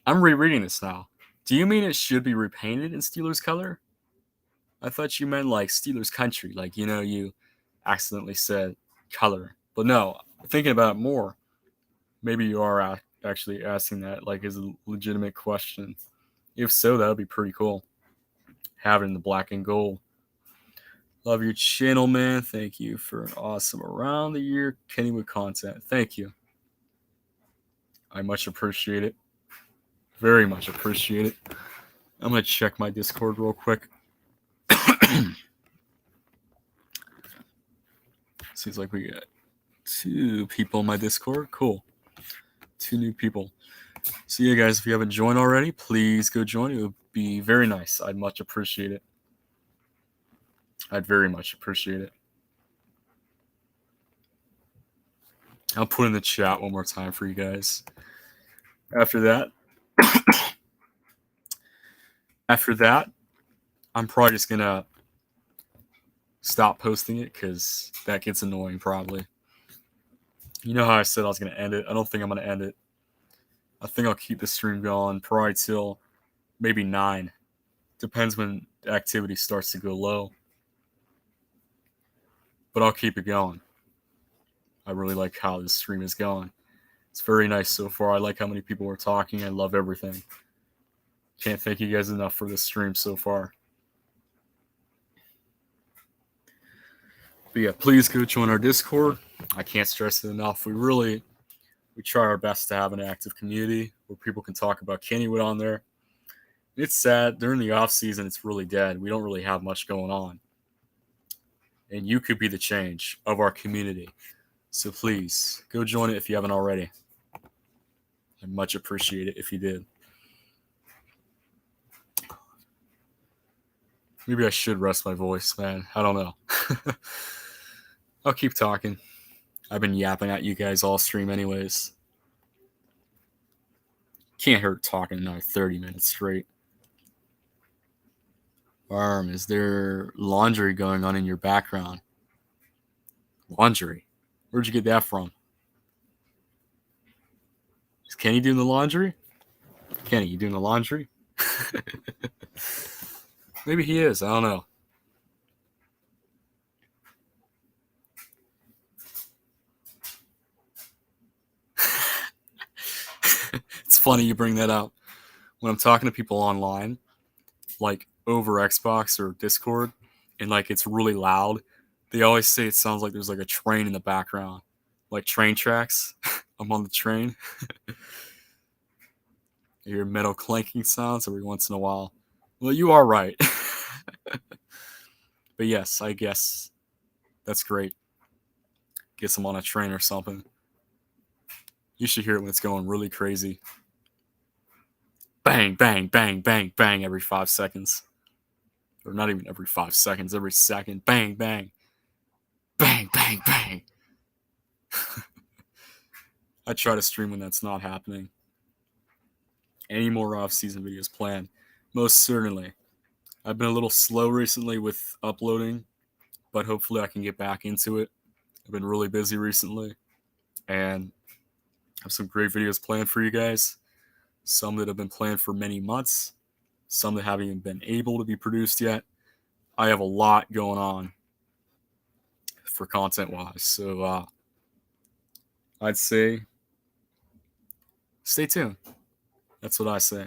I'm rereading this now. Do you mean it should be repainted in Steelers color? I thought you meant like Steelers country, like you accidentally said color. But no, thinking about it more, maybe you are actually asking that like as a legitimate question. If so, that would be pretty cool. Have it in the black and gold. Love your channel, man. Thank you for an awesome around the year Kennywood content. Thank you. I much appreciate it. Very much appreciate it. I'm gonna check my Discord real quick. Seems like we got 2 people in my Discord. Cool. 2 new people. So yeah, guys, if you haven't joined already, please go join. It would be very nice. I'd much appreciate it. I'd very much appreciate it. I'll put in the chat one more time for you guys. After that, I'm probably just gonna stop posting it because that gets annoying probably. You know how I said I was gonna end it? I don't think I'm gonna end it. I think I'll keep the stream going probably till maybe 9. Depends when the activity starts to go low. But I'll keep it going. I really like how this stream is going. It's very nice so far. I like how many people are talking. I love everything. Can't thank you guys enough for this stream so far. But yeah, please go join our Discord. I can't stress it enough. We try our best to have an active community where people can talk about Kennywood on there. It's sad. During the off season, it's really dead. We don't really have much going on. And you could be the change of our community. So please, go join it if you haven't already. I'd much appreciate it if you did. Maybe I should rest my voice, man. I don't know. I'll keep talking. I've been yapping at you guys all stream anyways. Can't hurt talking another 30 minutes straight. Is there laundry going on in your background? Laundry? Where'd you get that from? Is Kenny doing the laundry? Kenny, you doing the laundry? Maybe he is. I don't know. It's funny you bring that up. When I'm talking to people online, like over Xbox or Discord, and like it's really loud, they always say it sounds like there's like a train in the background, like train tracks. I'm on the train. I hear metal clanking sounds every once in a while. Well, you are right. But yes, I guess that's great. Guess I'm on a train or something. You should hear it when it's going really crazy. Bang, bang, bang, bang, bang every 5 seconds. Or not even every 5 seconds, every second. Bang, bang. Bang, bang, bang. I try to stream when that's not happening. Any more off-season videos planned? Most certainly. I've been a little slow recently with uploading, but hopefully I can get back into it. I've been really busy recently, and I have some great videos planned for you guys. Some that have been planned for many months, some that haven't even been able to be produced yet. I have a lot going on for content-wise, so I'd say stay tuned. That's what I say.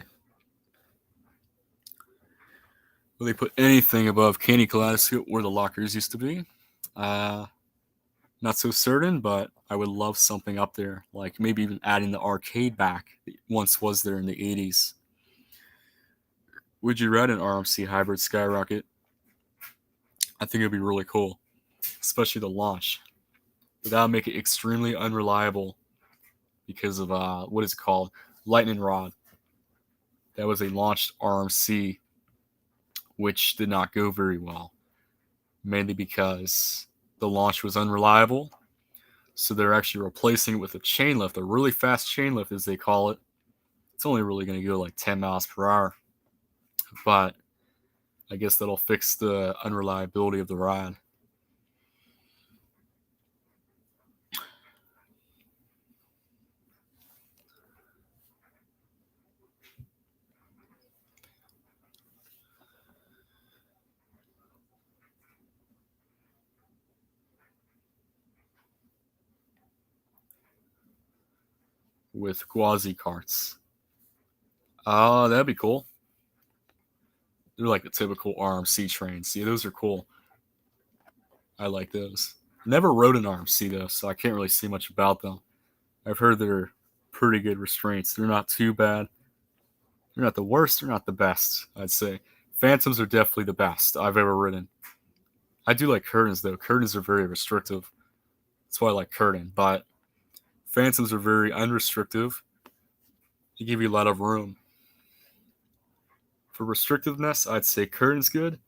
Will they put anything above Candy Kaleidoscope where the lockers used to be? Not so certain, but I would love something up there, like maybe even adding the arcade back that once was there in the 80s. Would you ride an RMC hybrid skyrocket? I think it'd be really cool, especially the launch. But that would make it extremely unreliable because of what is it called? Lightning rod. That was a launched RMC, which did not go very well, mainly because the launch was unreliable. So they're actually replacing it with a chain lift, a really fast chain lift, as they call it. It's only really going to go like 10 miles per hour, but I guess that'll fix the unreliability of the ride. With quasi carts. Oh, that'd be cool. They're like the typical RMC trains. See, those are cool. I like those. Never rode an RMC though, so I can't really see much about them. I've heard they're pretty good restraints. They're not too bad. They're not the worst. They're not the best. I'd say Phantoms are definitely the best I've ever ridden. I do like curtains though. Curtains are very restrictive. That's why I like curtain. But Phantoms are very unrestrictive. They give you a lot of room. For restrictiveness, I'd say curtain's good.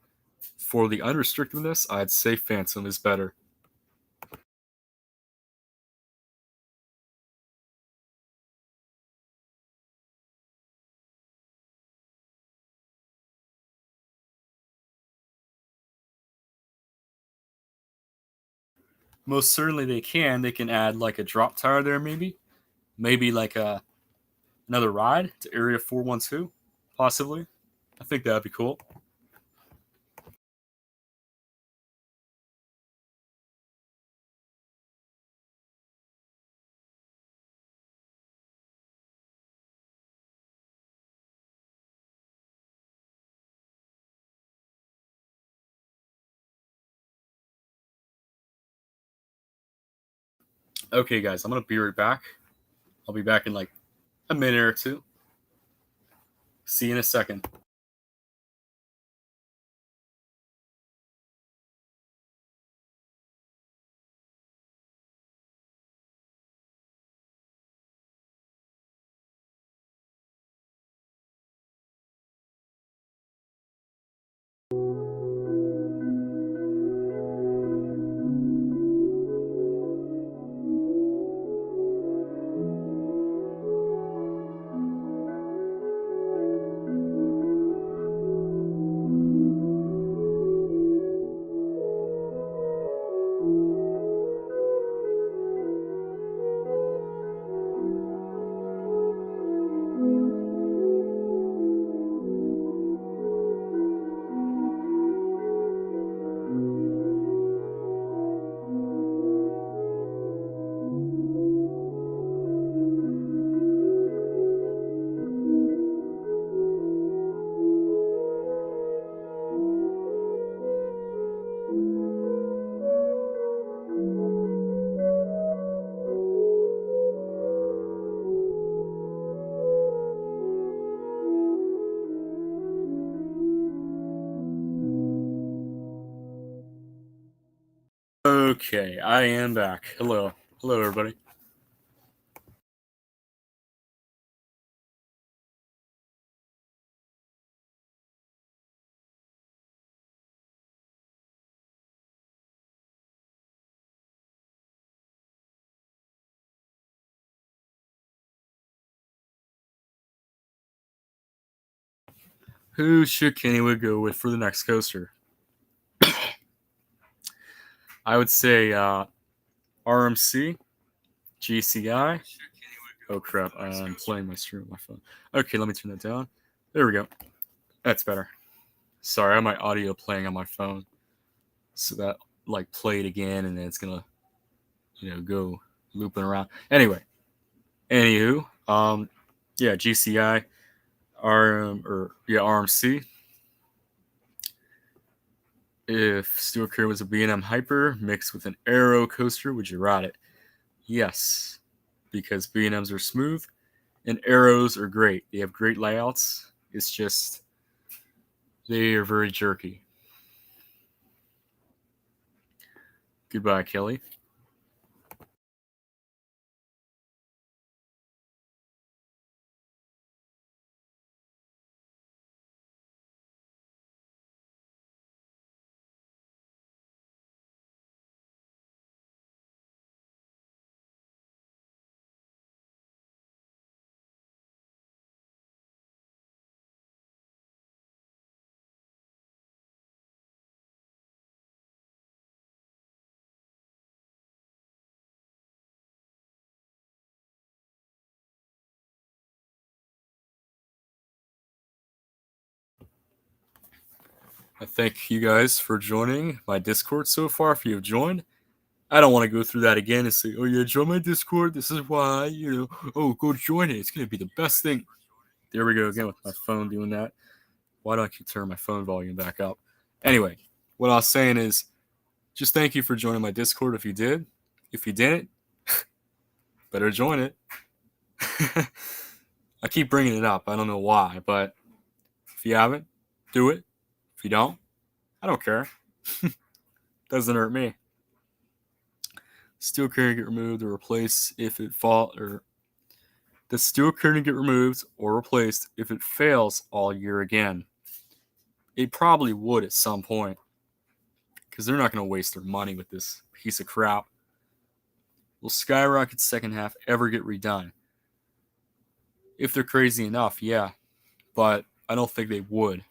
For the unrestrictiveness, I'd say Phantom is better. Most certainly they can. They can add like a drop tire there, maybe like another ride to Area 412, possibly. I think that'd be cool. Okay, guys, I'm gonna be right back. I'll be back in like a minute or two. See you in a second. Okay, I am back. Hello. Hello, everybody. Who should Kennywood go with for the next coaster? I would say RMC, GCI. Oh crap! I'm playing my stream on my phone. Okay, let me turn that down. There we go. That's better. Sorry, I have my audio playing on my phone, so that like played again, and then it's gonna go looping around. Anywho, yeah, GCI, RMC. If Steel Curve was a B&M Hyper mixed with an Aero coaster, would you ride it? Yes, because B&Ms are smooth and Aeros are great. They have great layouts. It's just They are very jerky. Goodbye, Kelly. I thank you guys for joining my Discord so far. If you have joined, I don't want to go through that again and say, "Oh yeah, join my Discord. This is why." Oh, go join it. It's gonna be the best thing. There we go again with my phone doing that. Why do I keep turning my phone volume back up? Anyway, what I was saying is, just thank you for joining my Discord. If you did, if you didn't, better join it. I keep bringing it up. I don't know why, but if you haven't, do it. If you don't, I don't care. Doesn't hurt me. Steel curtain get removed or replaced if it fall or the steel curtain get removed or replaced if it fails all year again. It probably would at some point because they're not going to waste their money with this piece of crap. Will Skyrocket's second half ever get redone? If they're crazy enough, yeah, but I don't think they would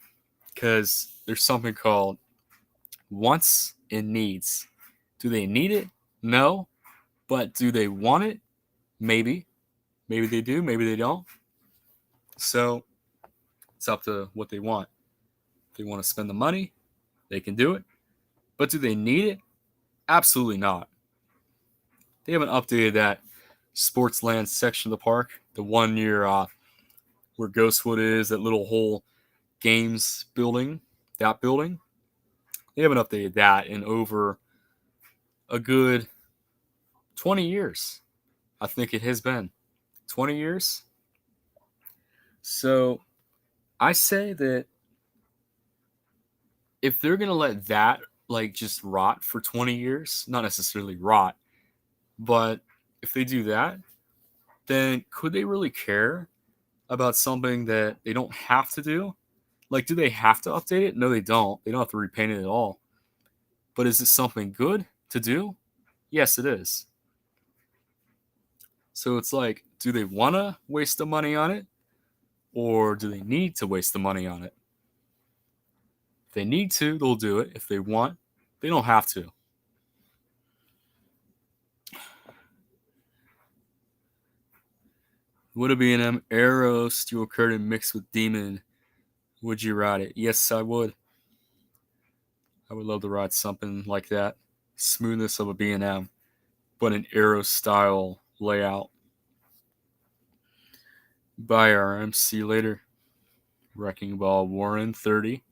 because there's something called wants and needs. Do they need it? No. But do they want it? Maybe. Maybe they do, maybe they don't. So it's up to what they want. If they want to spend the money, they can do it. But do they need it? Absolutely not. They haven't updated that Sportsland section of the park, the one near where Ghostwood is, that little whole games building, that building. They haven't updated that in over a good 20 years. I think it has been 20 years. So I say that if they're going to let that like just rot for 20 years, not necessarily rot, but if they do that, then could they really care about something that they don't have to do? Like, do they have to update it? No, they don't. They don't have to repaint it at all. But is it something good to do? Yes, it is. So it's like, do they want to waste the money on it? Or do they need to waste the money on it? If they need to, they'll do it. If they want, they don't have to. Would it be an Arrow Steel Curtain mixed with Demon? Would you ride it? Yes, I would. I would love to ride something like that. Smoothness of a B&M, but an Arrow style layout. Bye, RM. See you later. Wrecking Ball Warren, 30.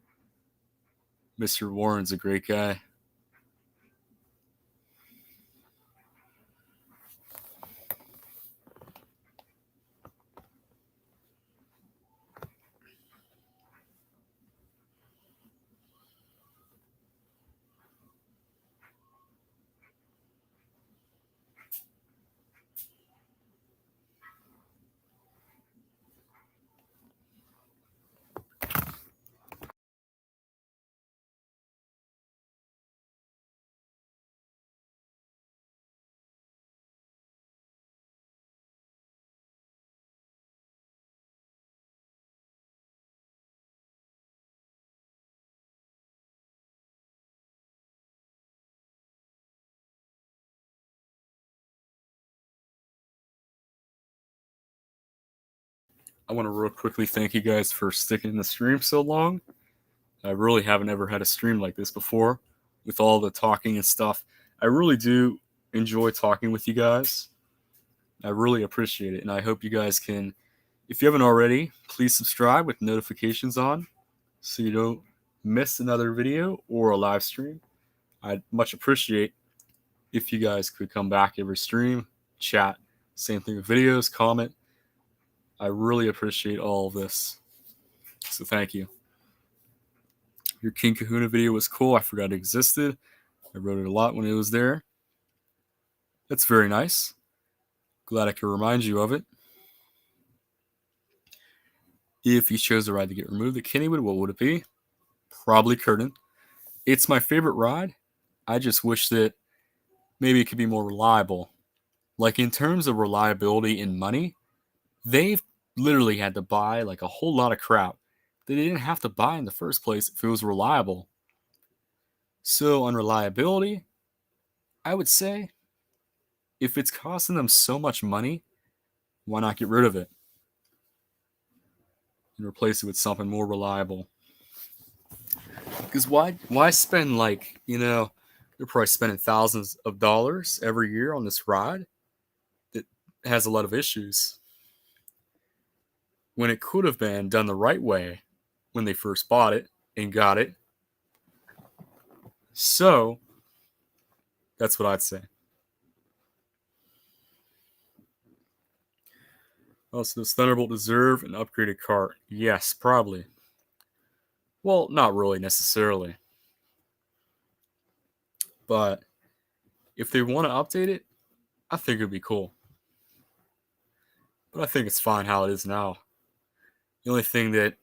Mr. Warren's a great guy. I want to real quickly thank you guys for sticking in the stream so long. I really haven't ever had a stream like this before with all the talking and stuff. I really do enjoy talking with you guys. I really appreciate it. And I hope you guys can, if you haven't already, please subscribe with notifications on so you don't miss another video or a live stream. I'd much appreciate if you guys could come back every stream, chat, same thing with videos, comment. I really appreciate all of this. So thank you. Your King Kahuna video was cool. I forgot it existed. I wrote it a lot when it was there. That's very nice. Glad I could remind you of it. If you chose a ride to get removed at Kennywood, what would it be? Probably Curtain. It's my favorite ride. I just wish that maybe it could be more reliable. Like in terms of reliability and money, they've literally had to buy like a whole lot of crap that they didn't have to buy in the first place if it was reliable. So on reliability, I would say if it's costing them so much money, why not get rid of it and replace it with something more reliable? Because why spend they're probably spending thousands of dollars every year on this ride that has a lot of issues when it could have been done the right way when they first bought it and got it. So that's what I'd say. Also, does Thunderbolt deserve an upgraded cart? Yes, probably. Well, not really necessarily. But if they want to update it, I think it'd be cool. But I think it's fine how it is now. The only thing that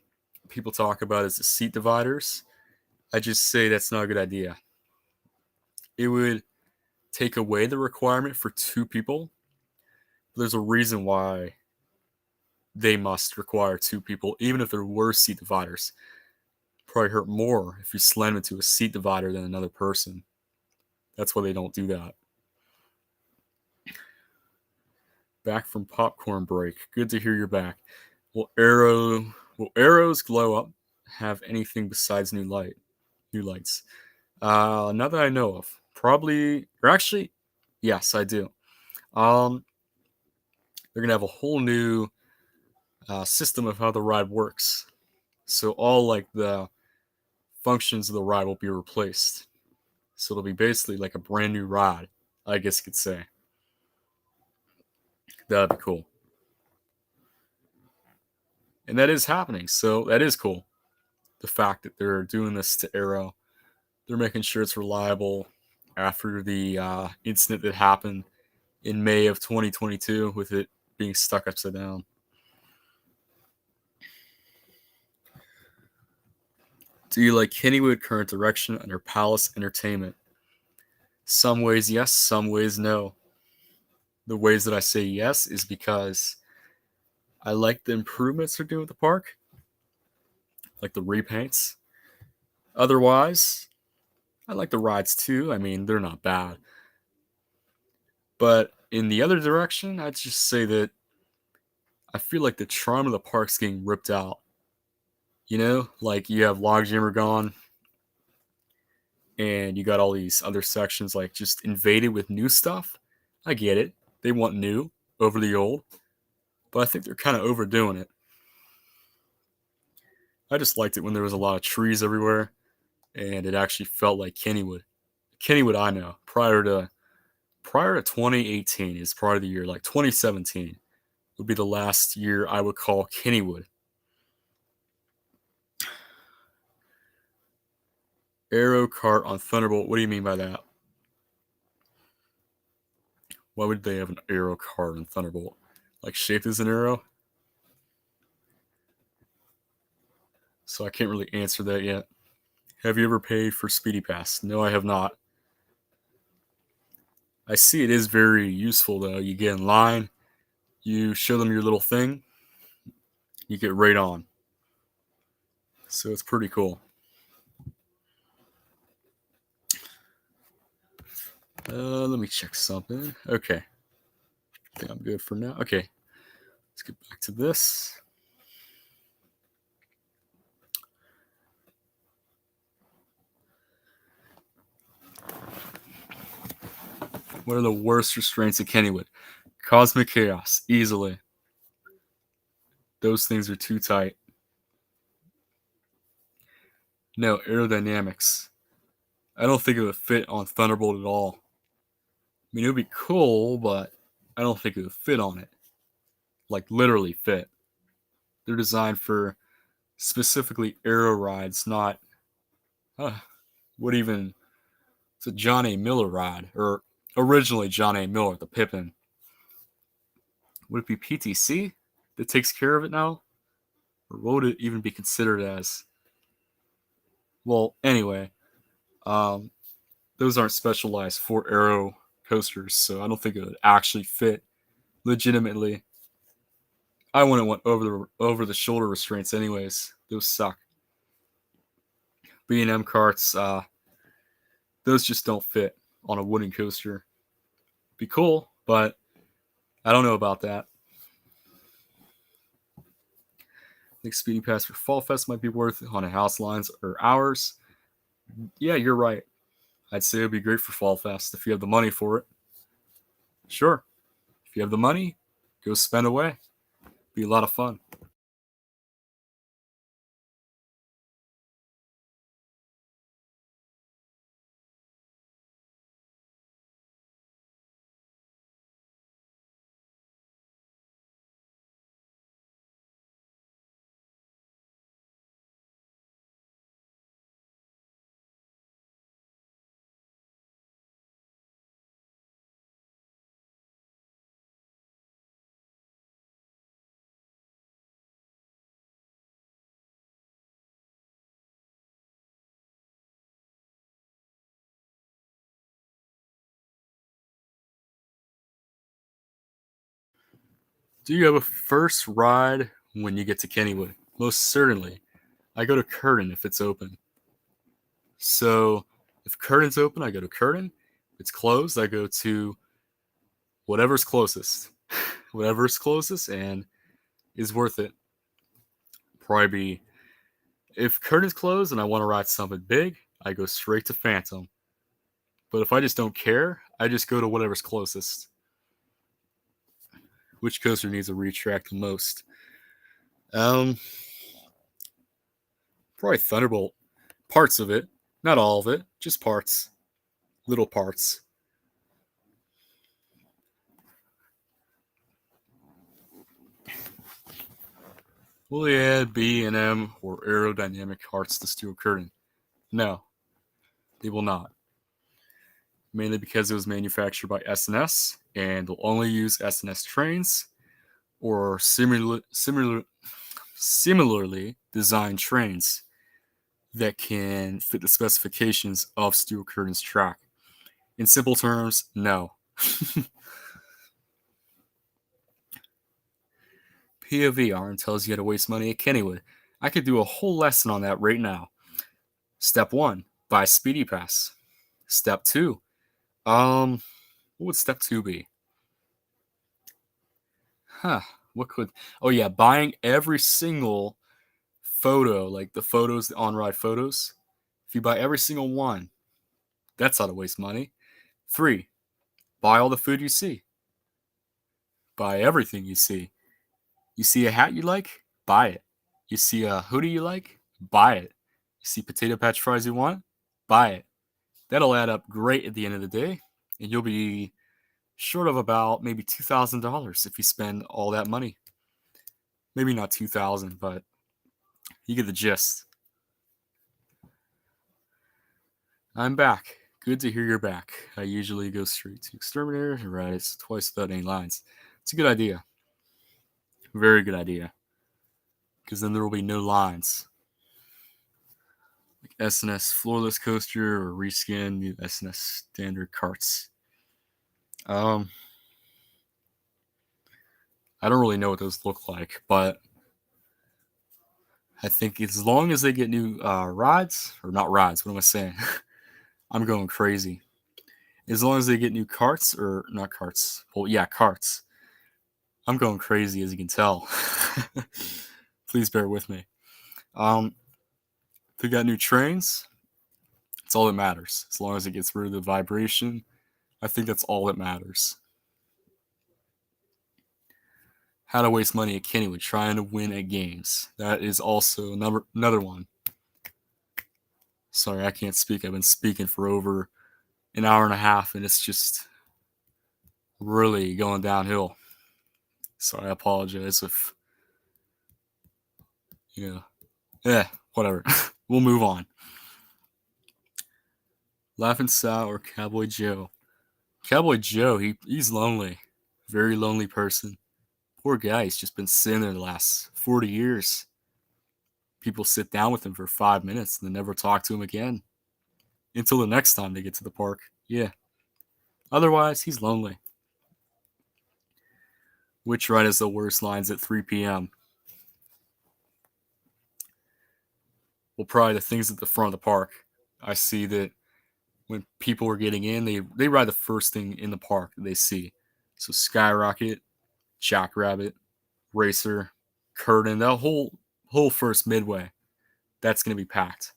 people talk about is the seat dividers. I just say that's not a good idea. It would take away the requirement for two people. There's a reason why they must require two people, even if there were seat dividers. Probably hurt more if you slam into a seat divider than another person. That's why they don't do that. Back from popcorn break. Good to hear you're back. Will arrows glow up? Have anything besides new lights? Not that I know of. Probably, or actually, yes, I do. They're gonna have a whole new system of how the ride works. So all like the functions of the ride will be replaced. So it'll be basically like a brand new ride, I guess you could say. That'd be cool. And that is happening, so that is cool. The fact that they're doing this to Arrow, they're making sure it's reliable after the incident that happened in May of 2022 with it being stuck upside down. Do you like Kennywood current direction under Palace Entertainment? Some ways yes, some ways no. The ways that I say yes is because I like the improvements they're doing with the park, like the repaints. Otherwise, I like the rides too. I mean, they're not bad. But in the other direction, I'd just say that I feel like the charm of the park's getting ripped out. You know, like you have Logjammer gone, and you got all these other sections like just invaded with new stuff. I get it. They want new over the old, but I think they're kind of overdoing it. I just liked it when there was a lot of trees everywhere, and it actually felt like Kennywood. Kennywood I know prior to 2018 is part of the year. Like 2017 would be the last year I would call Kennywood. Arrow cart on Thunderbolt. What do you mean by that? Why would they have an arrow cart on Thunderbolt? Like shaped as an arrow? So I can't really answer that yet. Have you ever paid for Speedy Pass? No, I have not. I see it is very useful though. You get in line, you show them your little thing, you get right on. So it's pretty cool. Let me check something. Okay. I think I'm good for now. Okay. Let's get back to this. What are the worst restraints at Kennywood? Cosmic Chaos, easily. Those things are too tight. No, aerodynamics. I don't think it would fit on Thunderbolt at all. I mean, it would be cool, but I don't think it would fit on it. Like, literally fit. They're designed for specifically aero rides, not What even? It's a John A. Miller ride, or originally John A. Miller, the Pippin. Would it be PTC that takes care of it now? Or what would it even be considered as? Well, anyway, um, those aren't specialized for aero coasters, so I don't think it would actually fit legitimately. I wouldn't want over the shoulder restraints anyways. Those suck. B&M carts, those just don't fit on a wooden coaster. Be cool, but I don't know about that. I think Speedy Pass for Fall Fest might be worth it on a house lines or hours. Yeah, you're right. I'd say it'd be great for Fall Fest if you have the money for it. Sure. If you have the money, go spend away. Be a lot of fun. Do you have a first ride when you get to Kennywood? Most certainly. I go to Curtin if it's open. So if Curtin's open, I go to Curtin. If it's closed, I go to whatever's closest. Whatever's closest and is worth it. Probably be if Curtin's closed and I want to ride something big, I go straight to Phantom. But if I just don't care, I just go to whatever's closest. Which coaster needs a retrack the most? Um, Probably Thunderbolt. Parts of it, not all of it, just parts, little parts. Will they add B&M or aerodynamic parts to Steel Curtain? No, they will not. Mainly because it was manufactured by S&S and they'll only use S&S trains or similarly designed trains that can fit the specifications of Steel Curtain's track. In simple terms, no. POV Arn tells you how to waste money at Kennywood. I could do a whole lesson on that right now. Step 1, buy Speedy Pass. Step 2, what would step 2 be? Huh, what could, oh yeah, buying every single photo, like the photos, the on-ride photos. If you buy every single one, that's how to waste money. 3, buy all the food you see. Buy everything you see. You see a hat you like? Buy it. You see a hoodie you like? Buy it. You see potato patch fries you want? Buy it. That'll add up great at the end of the day, and you'll be short of about maybe $2,000 if you spend all that money. Maybe not 2,000, but you get the gist. I'm back. Good to hear you're back. I usually go straight to Exterminator and ride it twice without any lines. It's a good idea. Very good idea. Because then there will be no lines. Like S&S floorless coaster or reskin the S&S standard carts. Um, I don't really know what those look like, but I think as long as they get new rides, or not rides, what am I saying? I'm going crazy. As long as they get new carts, or not carts, well, yeah, carts. I'm going crazy, as you can tell. Please bear with me. If they got new trains, it's all that matters. As long as it gets rid of the vibration, I think that's all that matters. How to waste money at Kennywood trying to win at games. That is also another one. Sorry, I can't speak. I've been speaking for over an hour and a half, and it's just really going downhill. So I apologize if, you know, whatever. We'll move on. Laughing Sal or Cowboy Joe? Cowboy Joe, he's lonely. Very lonely person. Poor guy, he's just been sitting there the last 40 years. People sit down with him for 5 minutes and then never talk to him again. Until the next time they get to the park. Yeah. Otherwise, he's lonely. Which ride has the worst lines at 3 p.m.? Well, probably the things at the front of the park. I see that when people are getting in, they ride the first thing in the park that they see. So Skyrocket, Jackrabbit, Racer, Curtain, that whole first midway, that's going to be packed.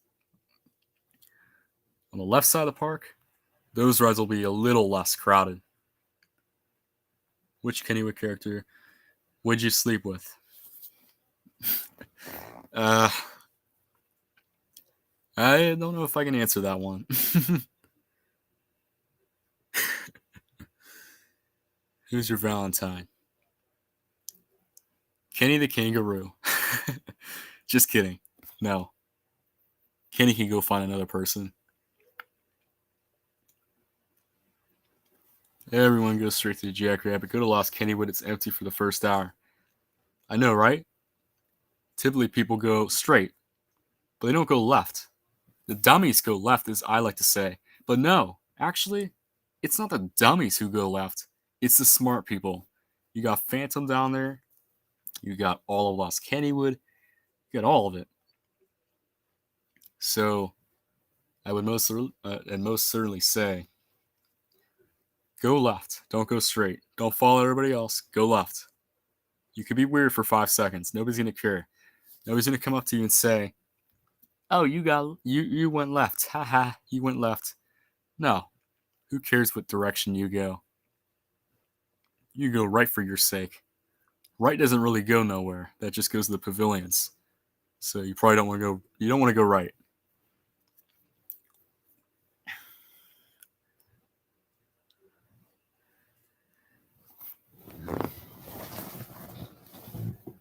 On the left side of the park, those rides will be a little less crowded. Which Kennywood character would you sleep with? Uh, I don't know if I can answer that one. Who's your Valentine? Kenny the Kangaroo. Just kidding. No. Kenny can go find another person. Everyone goes straight to the Jackrabbit. Go to Lost Kennywood. It's empty for the first hour. I know, right? Typically, people go straight, but they don't go left. The dummies go left, as I like to say. But no, actually, it's not the dummies who go left. It's the smart people. You got Phantom down there. You got all of Lost Kennywood. You got all of it. So I would most certainly say, go left. Don't go straight. Don't follow everybody else. Go left. You could be weird for 5 seconds. Nobody's gonna care. Nobody's gonna come up to you and say, "Oh, you went left. Haha, you went left." No. Who cares what direction you go? You go right for your sake. Right doesn't really go nowhere. That just goes to the pavilions. So you probably don't want to go. You don't want to go right.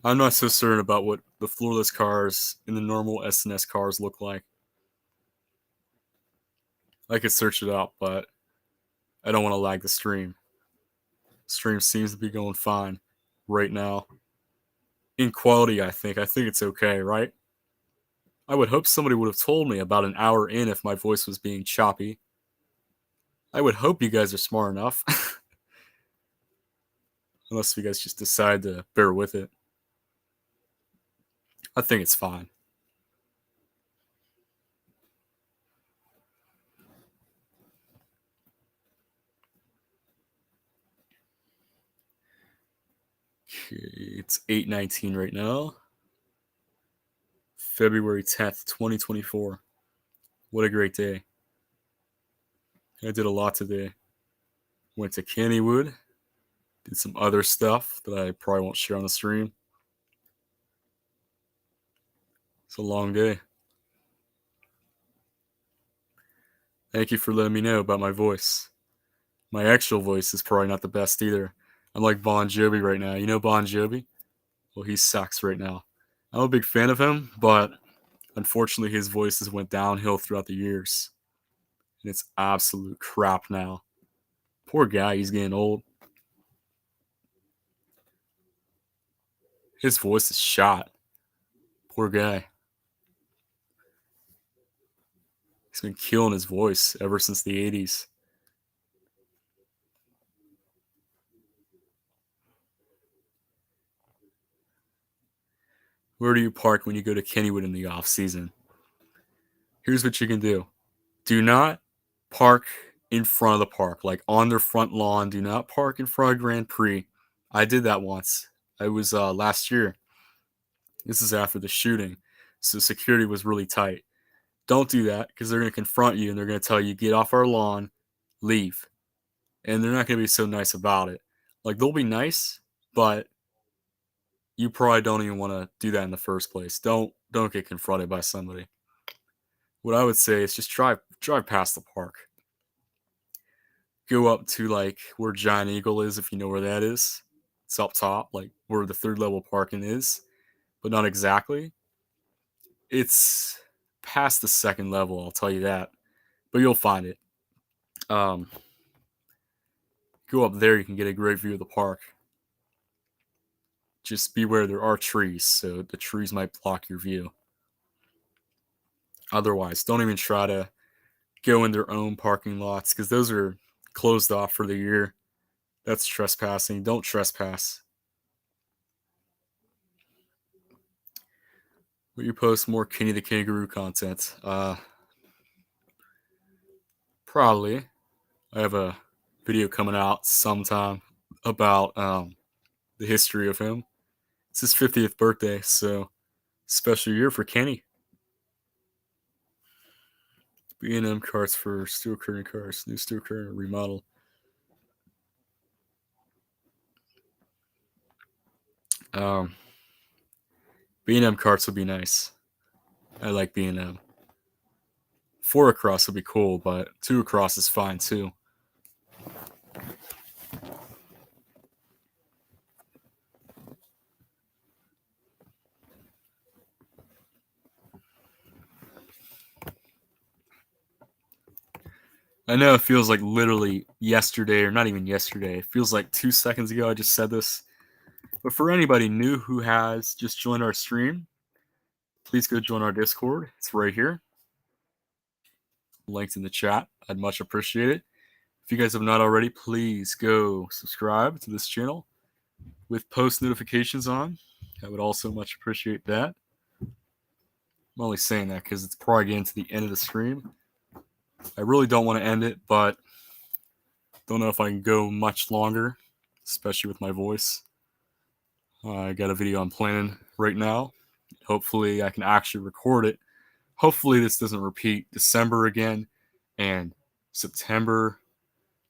I'm not so certain about what the floorless cars and the normal SNS cars look like. I could search it up, but I don't want to lag the stream. Stream seems to be going fine right now. In quality, I think. I think it's okay, right? I would hope somebody would have told me about an hour in if my voice was being choppy. I would hope you guys are smart enough. Unless you guys just decide to bear with it. I think it's fine. Okay, it's 8:19 right now. February 10th, 2024. What a great day. I did a lot today. Went to Kennywood. Did some other stuff that I probably won't share on the stream. It's a long day. Thank you for letting me know about my voice. My actual voice is probably not the best either. I'm like Bon Jovi right now. You know Bon Jovi? Well, he sucks right now. I'm a big fan of him, but unfortunately his voice has went downhill throughout the years. And it's absolute crap now. Poor guy, he's getting old. His voice is shot. Poor guy. He's been killing his voice ever since the 80s. Where do you park when you go to Kennywood in the off season? Here's what you can do. Do not park in front of the park, like on their front lawn. Do not park in front of Grand Prix. I did that once. I was last year. This is after the shooting. So security was really tight. Don't do that because they're going to confront you and they're going to tell you, get off our lawn, leave. And they're not going to be so nice about it. Like, they'll be nice, but you probably don't even want to do that in the first place. Don't get confronted by somebody. What I would say is just drive past the park. Go up to like where Giant Eagle is, if you know where that is. It's up top, like where the third level parking is, but not exactly. It's past the second level, I'll tell you that. But you'll find it. Um, go up there, you can get a great view of the park. Just beware, there are trees, so the trees might block your view. Otherwise, don't even try to go in their own parking lots because those are closed off for the year. That's trespassing. Don't trespass. Will you post more Kenny the Kangaroo content? Probably. I have a video coming out sometime about the history of him. It's his 50th birthday, so special year for Kenny. B&M carts for steel curtain cars. New steel curtain remodel. Um, B&M carts would be nice. I like B&M. 4 across would be cool, but 2 across is fine too. I know it feels like literally yesterday, or not even yesterday. It feels like 2 seconds ago I just said this. But for anybody new who has just joined our stream, please go join our Discord. It's right here. Linked in the chat. I'd much appreciate it. If you guys have not already, please go subscribe to this channel with post notifications on. I would also much appreciate that. I'm only saying that because it's probably getting to the end of the stream. I really don't want to end it, but don't know if I can go much longer, especially with my voice. I got a video I'm planning right now. Hopefully I can actually record it. Hopefully this doesn't repeat December again and September.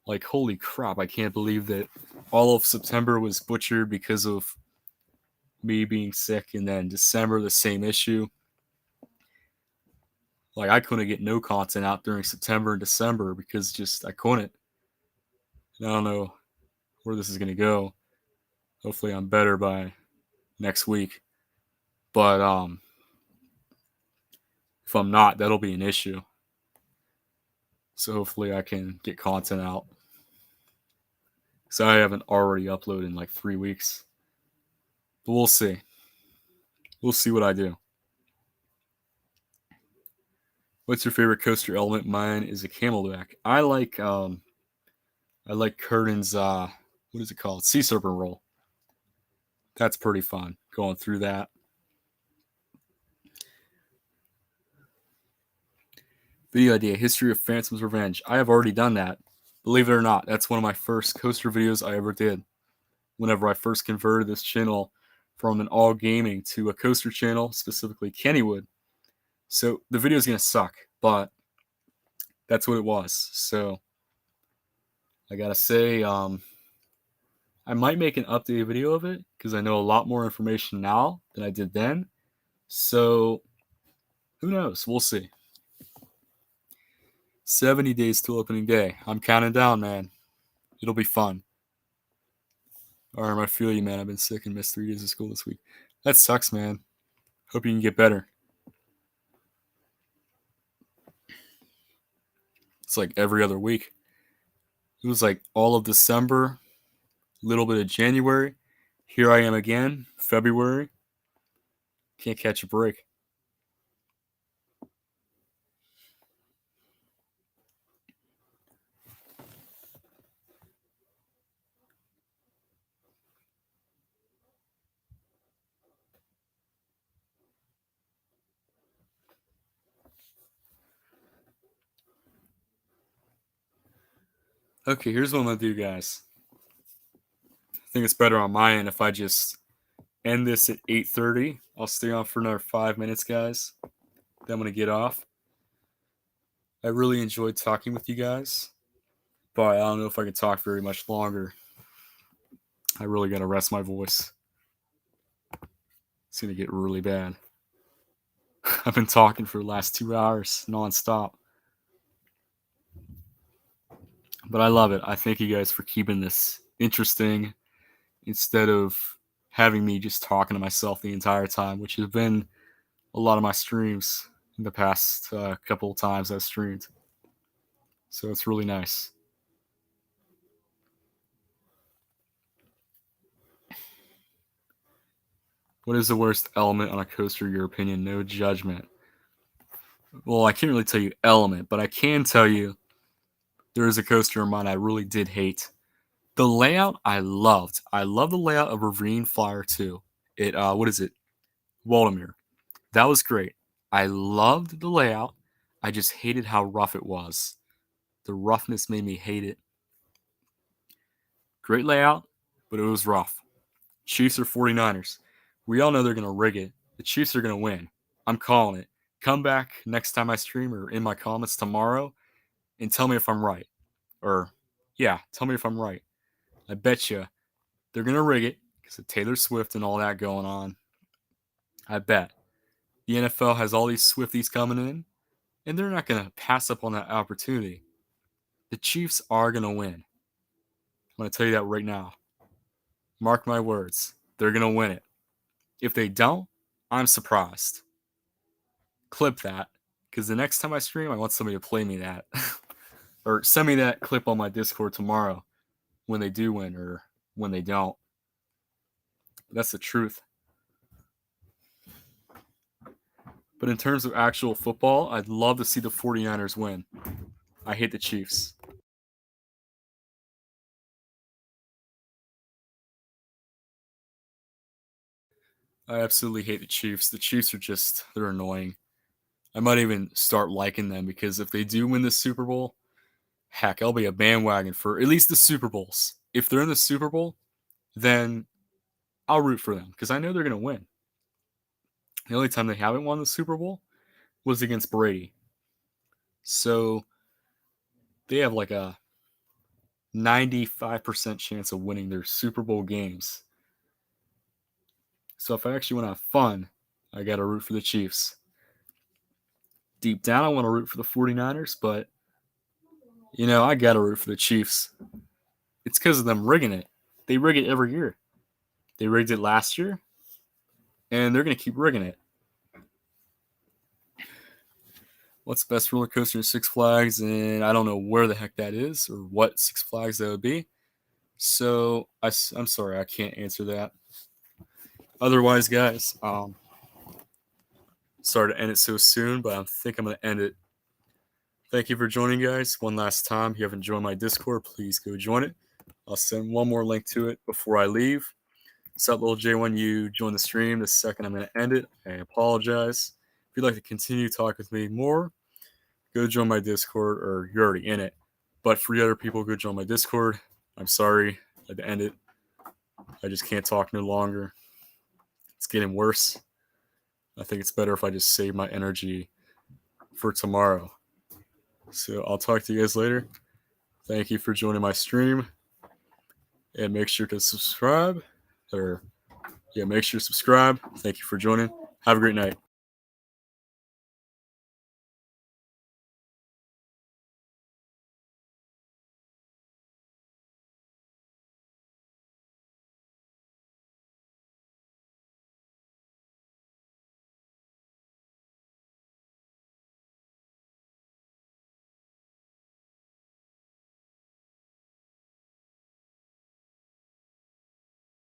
Like, holy crap, I can't believe that all of September was butchered because of me being sick, and then December, the same issue. Like, I couldn't get no content out during September and December because just I couldn't. And I don't know where this is going to go. Hopefully I'm better by next week. But if I'm not, that'll be an issue. So hopefully I can get content out. So I haven't already uploaded in like 3 weeks. But we'll see. We'll see what I do. What's your favorite coaster element? Mine is a camelback. I like Curtin's what is it called? Sea serpent roll. That's pretty fun going through that. Video idea: History of Phantom's Revenge. I have already done that. Believe it or not, that's one of my first coaster videos I ever did. Whenever I first converted this channel from an all gaming to a coaster channel, specifically Kennywood. So the video is gonna suck, but that's what it was. So I gotta say, I might make an updated video of it because I know a lot more information now than I did then. So who knows? We'll see. 70 days till opening day. I'm counting down, man. It'll be fun. Arm, I feel you, man. I've been sick and missed 3 days of school this week. That sucks, man. Hope you can get better. It's like every other week. It was like all of December, a little bit of January. Here I am again, February. Can't catch a break. Okay, here's what I'm going to do, guys. I think it's better on my end if I just end this at 8:30. I'll stay on for another 5 minutes, guys. Then I'm going to get off. I really enjoyed talking with you guys, but I don't know if I can talk very much longer. I really got to rest my voice. It's going to get really bad. I've been talking for the last 2 hours nonstop. But I love it. I thank you guys for keeping this interesting instead of having me just talking to myself the entire time, which has been a lot of my streams in the past couple of times I've streamed. So it's really nice. What is the worst element on a coaster, your opinion? No judgment. Well, I can't really tell you element, but I can tell you there is a coaster in mine I really did hate. The layout I loved. I love the layout of Ravine Flyer 2. What is it? Waldemere. That was great. I loved the layout. I just hated how rough it was. The roughness made me hate it. Great layout, but it was rough. Chiefs or 49ers. We all know they're going to rig it. The Chiefs are going to win. I'm calling it. Come back next time I stream or in my comments tomorrow and tell me if I'm right. Or, yeah, tell me if I'm right. I bet you they're going to rig it because of Taylor Swift and all that going on. I bet. The NFL has all these Swifties coming in, and they're not going to pass up on that opportunity. The Chiefs are going to win. I'm going to tell you that right now. Mark my words. They're going to win it. If they don't, I'm surprised. Clip that, because the next time I stream, I want somebody to play me that. Or send me that clip on my Discord tomorrow when they do win or when they don't. That's the truth. But in terms of actual football, I'd love to see the 49ers win. I hate the Chiefs. I absolutely hate the Chiefs. The Chiefs are just, they're annoying. I might even start liking them because if they do win the Super Bowl, heck, I'll be a bandwagon for at least the Super Bowls. If they're in the Super Bowl, then I'll root for them because I know they're going to win. The only time they haven't won the Super Bowl was against Brady. So they have like a 95% chance of winning their Super Bowl games. So if I actually want to have fun, I got to root for the Chiefs. Deep down, I want to root for the 49ers, but, I got to root for the Chiefs. It's because of them rigging it. They rig it every year. They rigged it last year, and they're going to keep rigging it. What's the best roller coaster in Six Flags? And I don't know where the heck that is or what Six Flags that would be. So I'm sorry, I can't answer that. Otherwise, guys, sorry to end it so soon, but I think I'm going to end it. Thank you for joining, guys. One last time, if you haven't joined my Discord, please go join it. I'll send one more link to it before I leave. What's up, little J1? You joined the stream. The second I'm going to end it, I apologize. If you'd like to continue to talk with me more, go join my Discord, or you're already in it. But for the other people, go join my Discord. I'm sorry I had to end it. I just can't talk no longer. It's getting worse. I think it's better if I just save my energy for tomorrow. So I'll talk to you guys later. Thank you for joining my stream. And make sure to subscribe. Make sure to subscribe. Thank you for joining. Have a great night.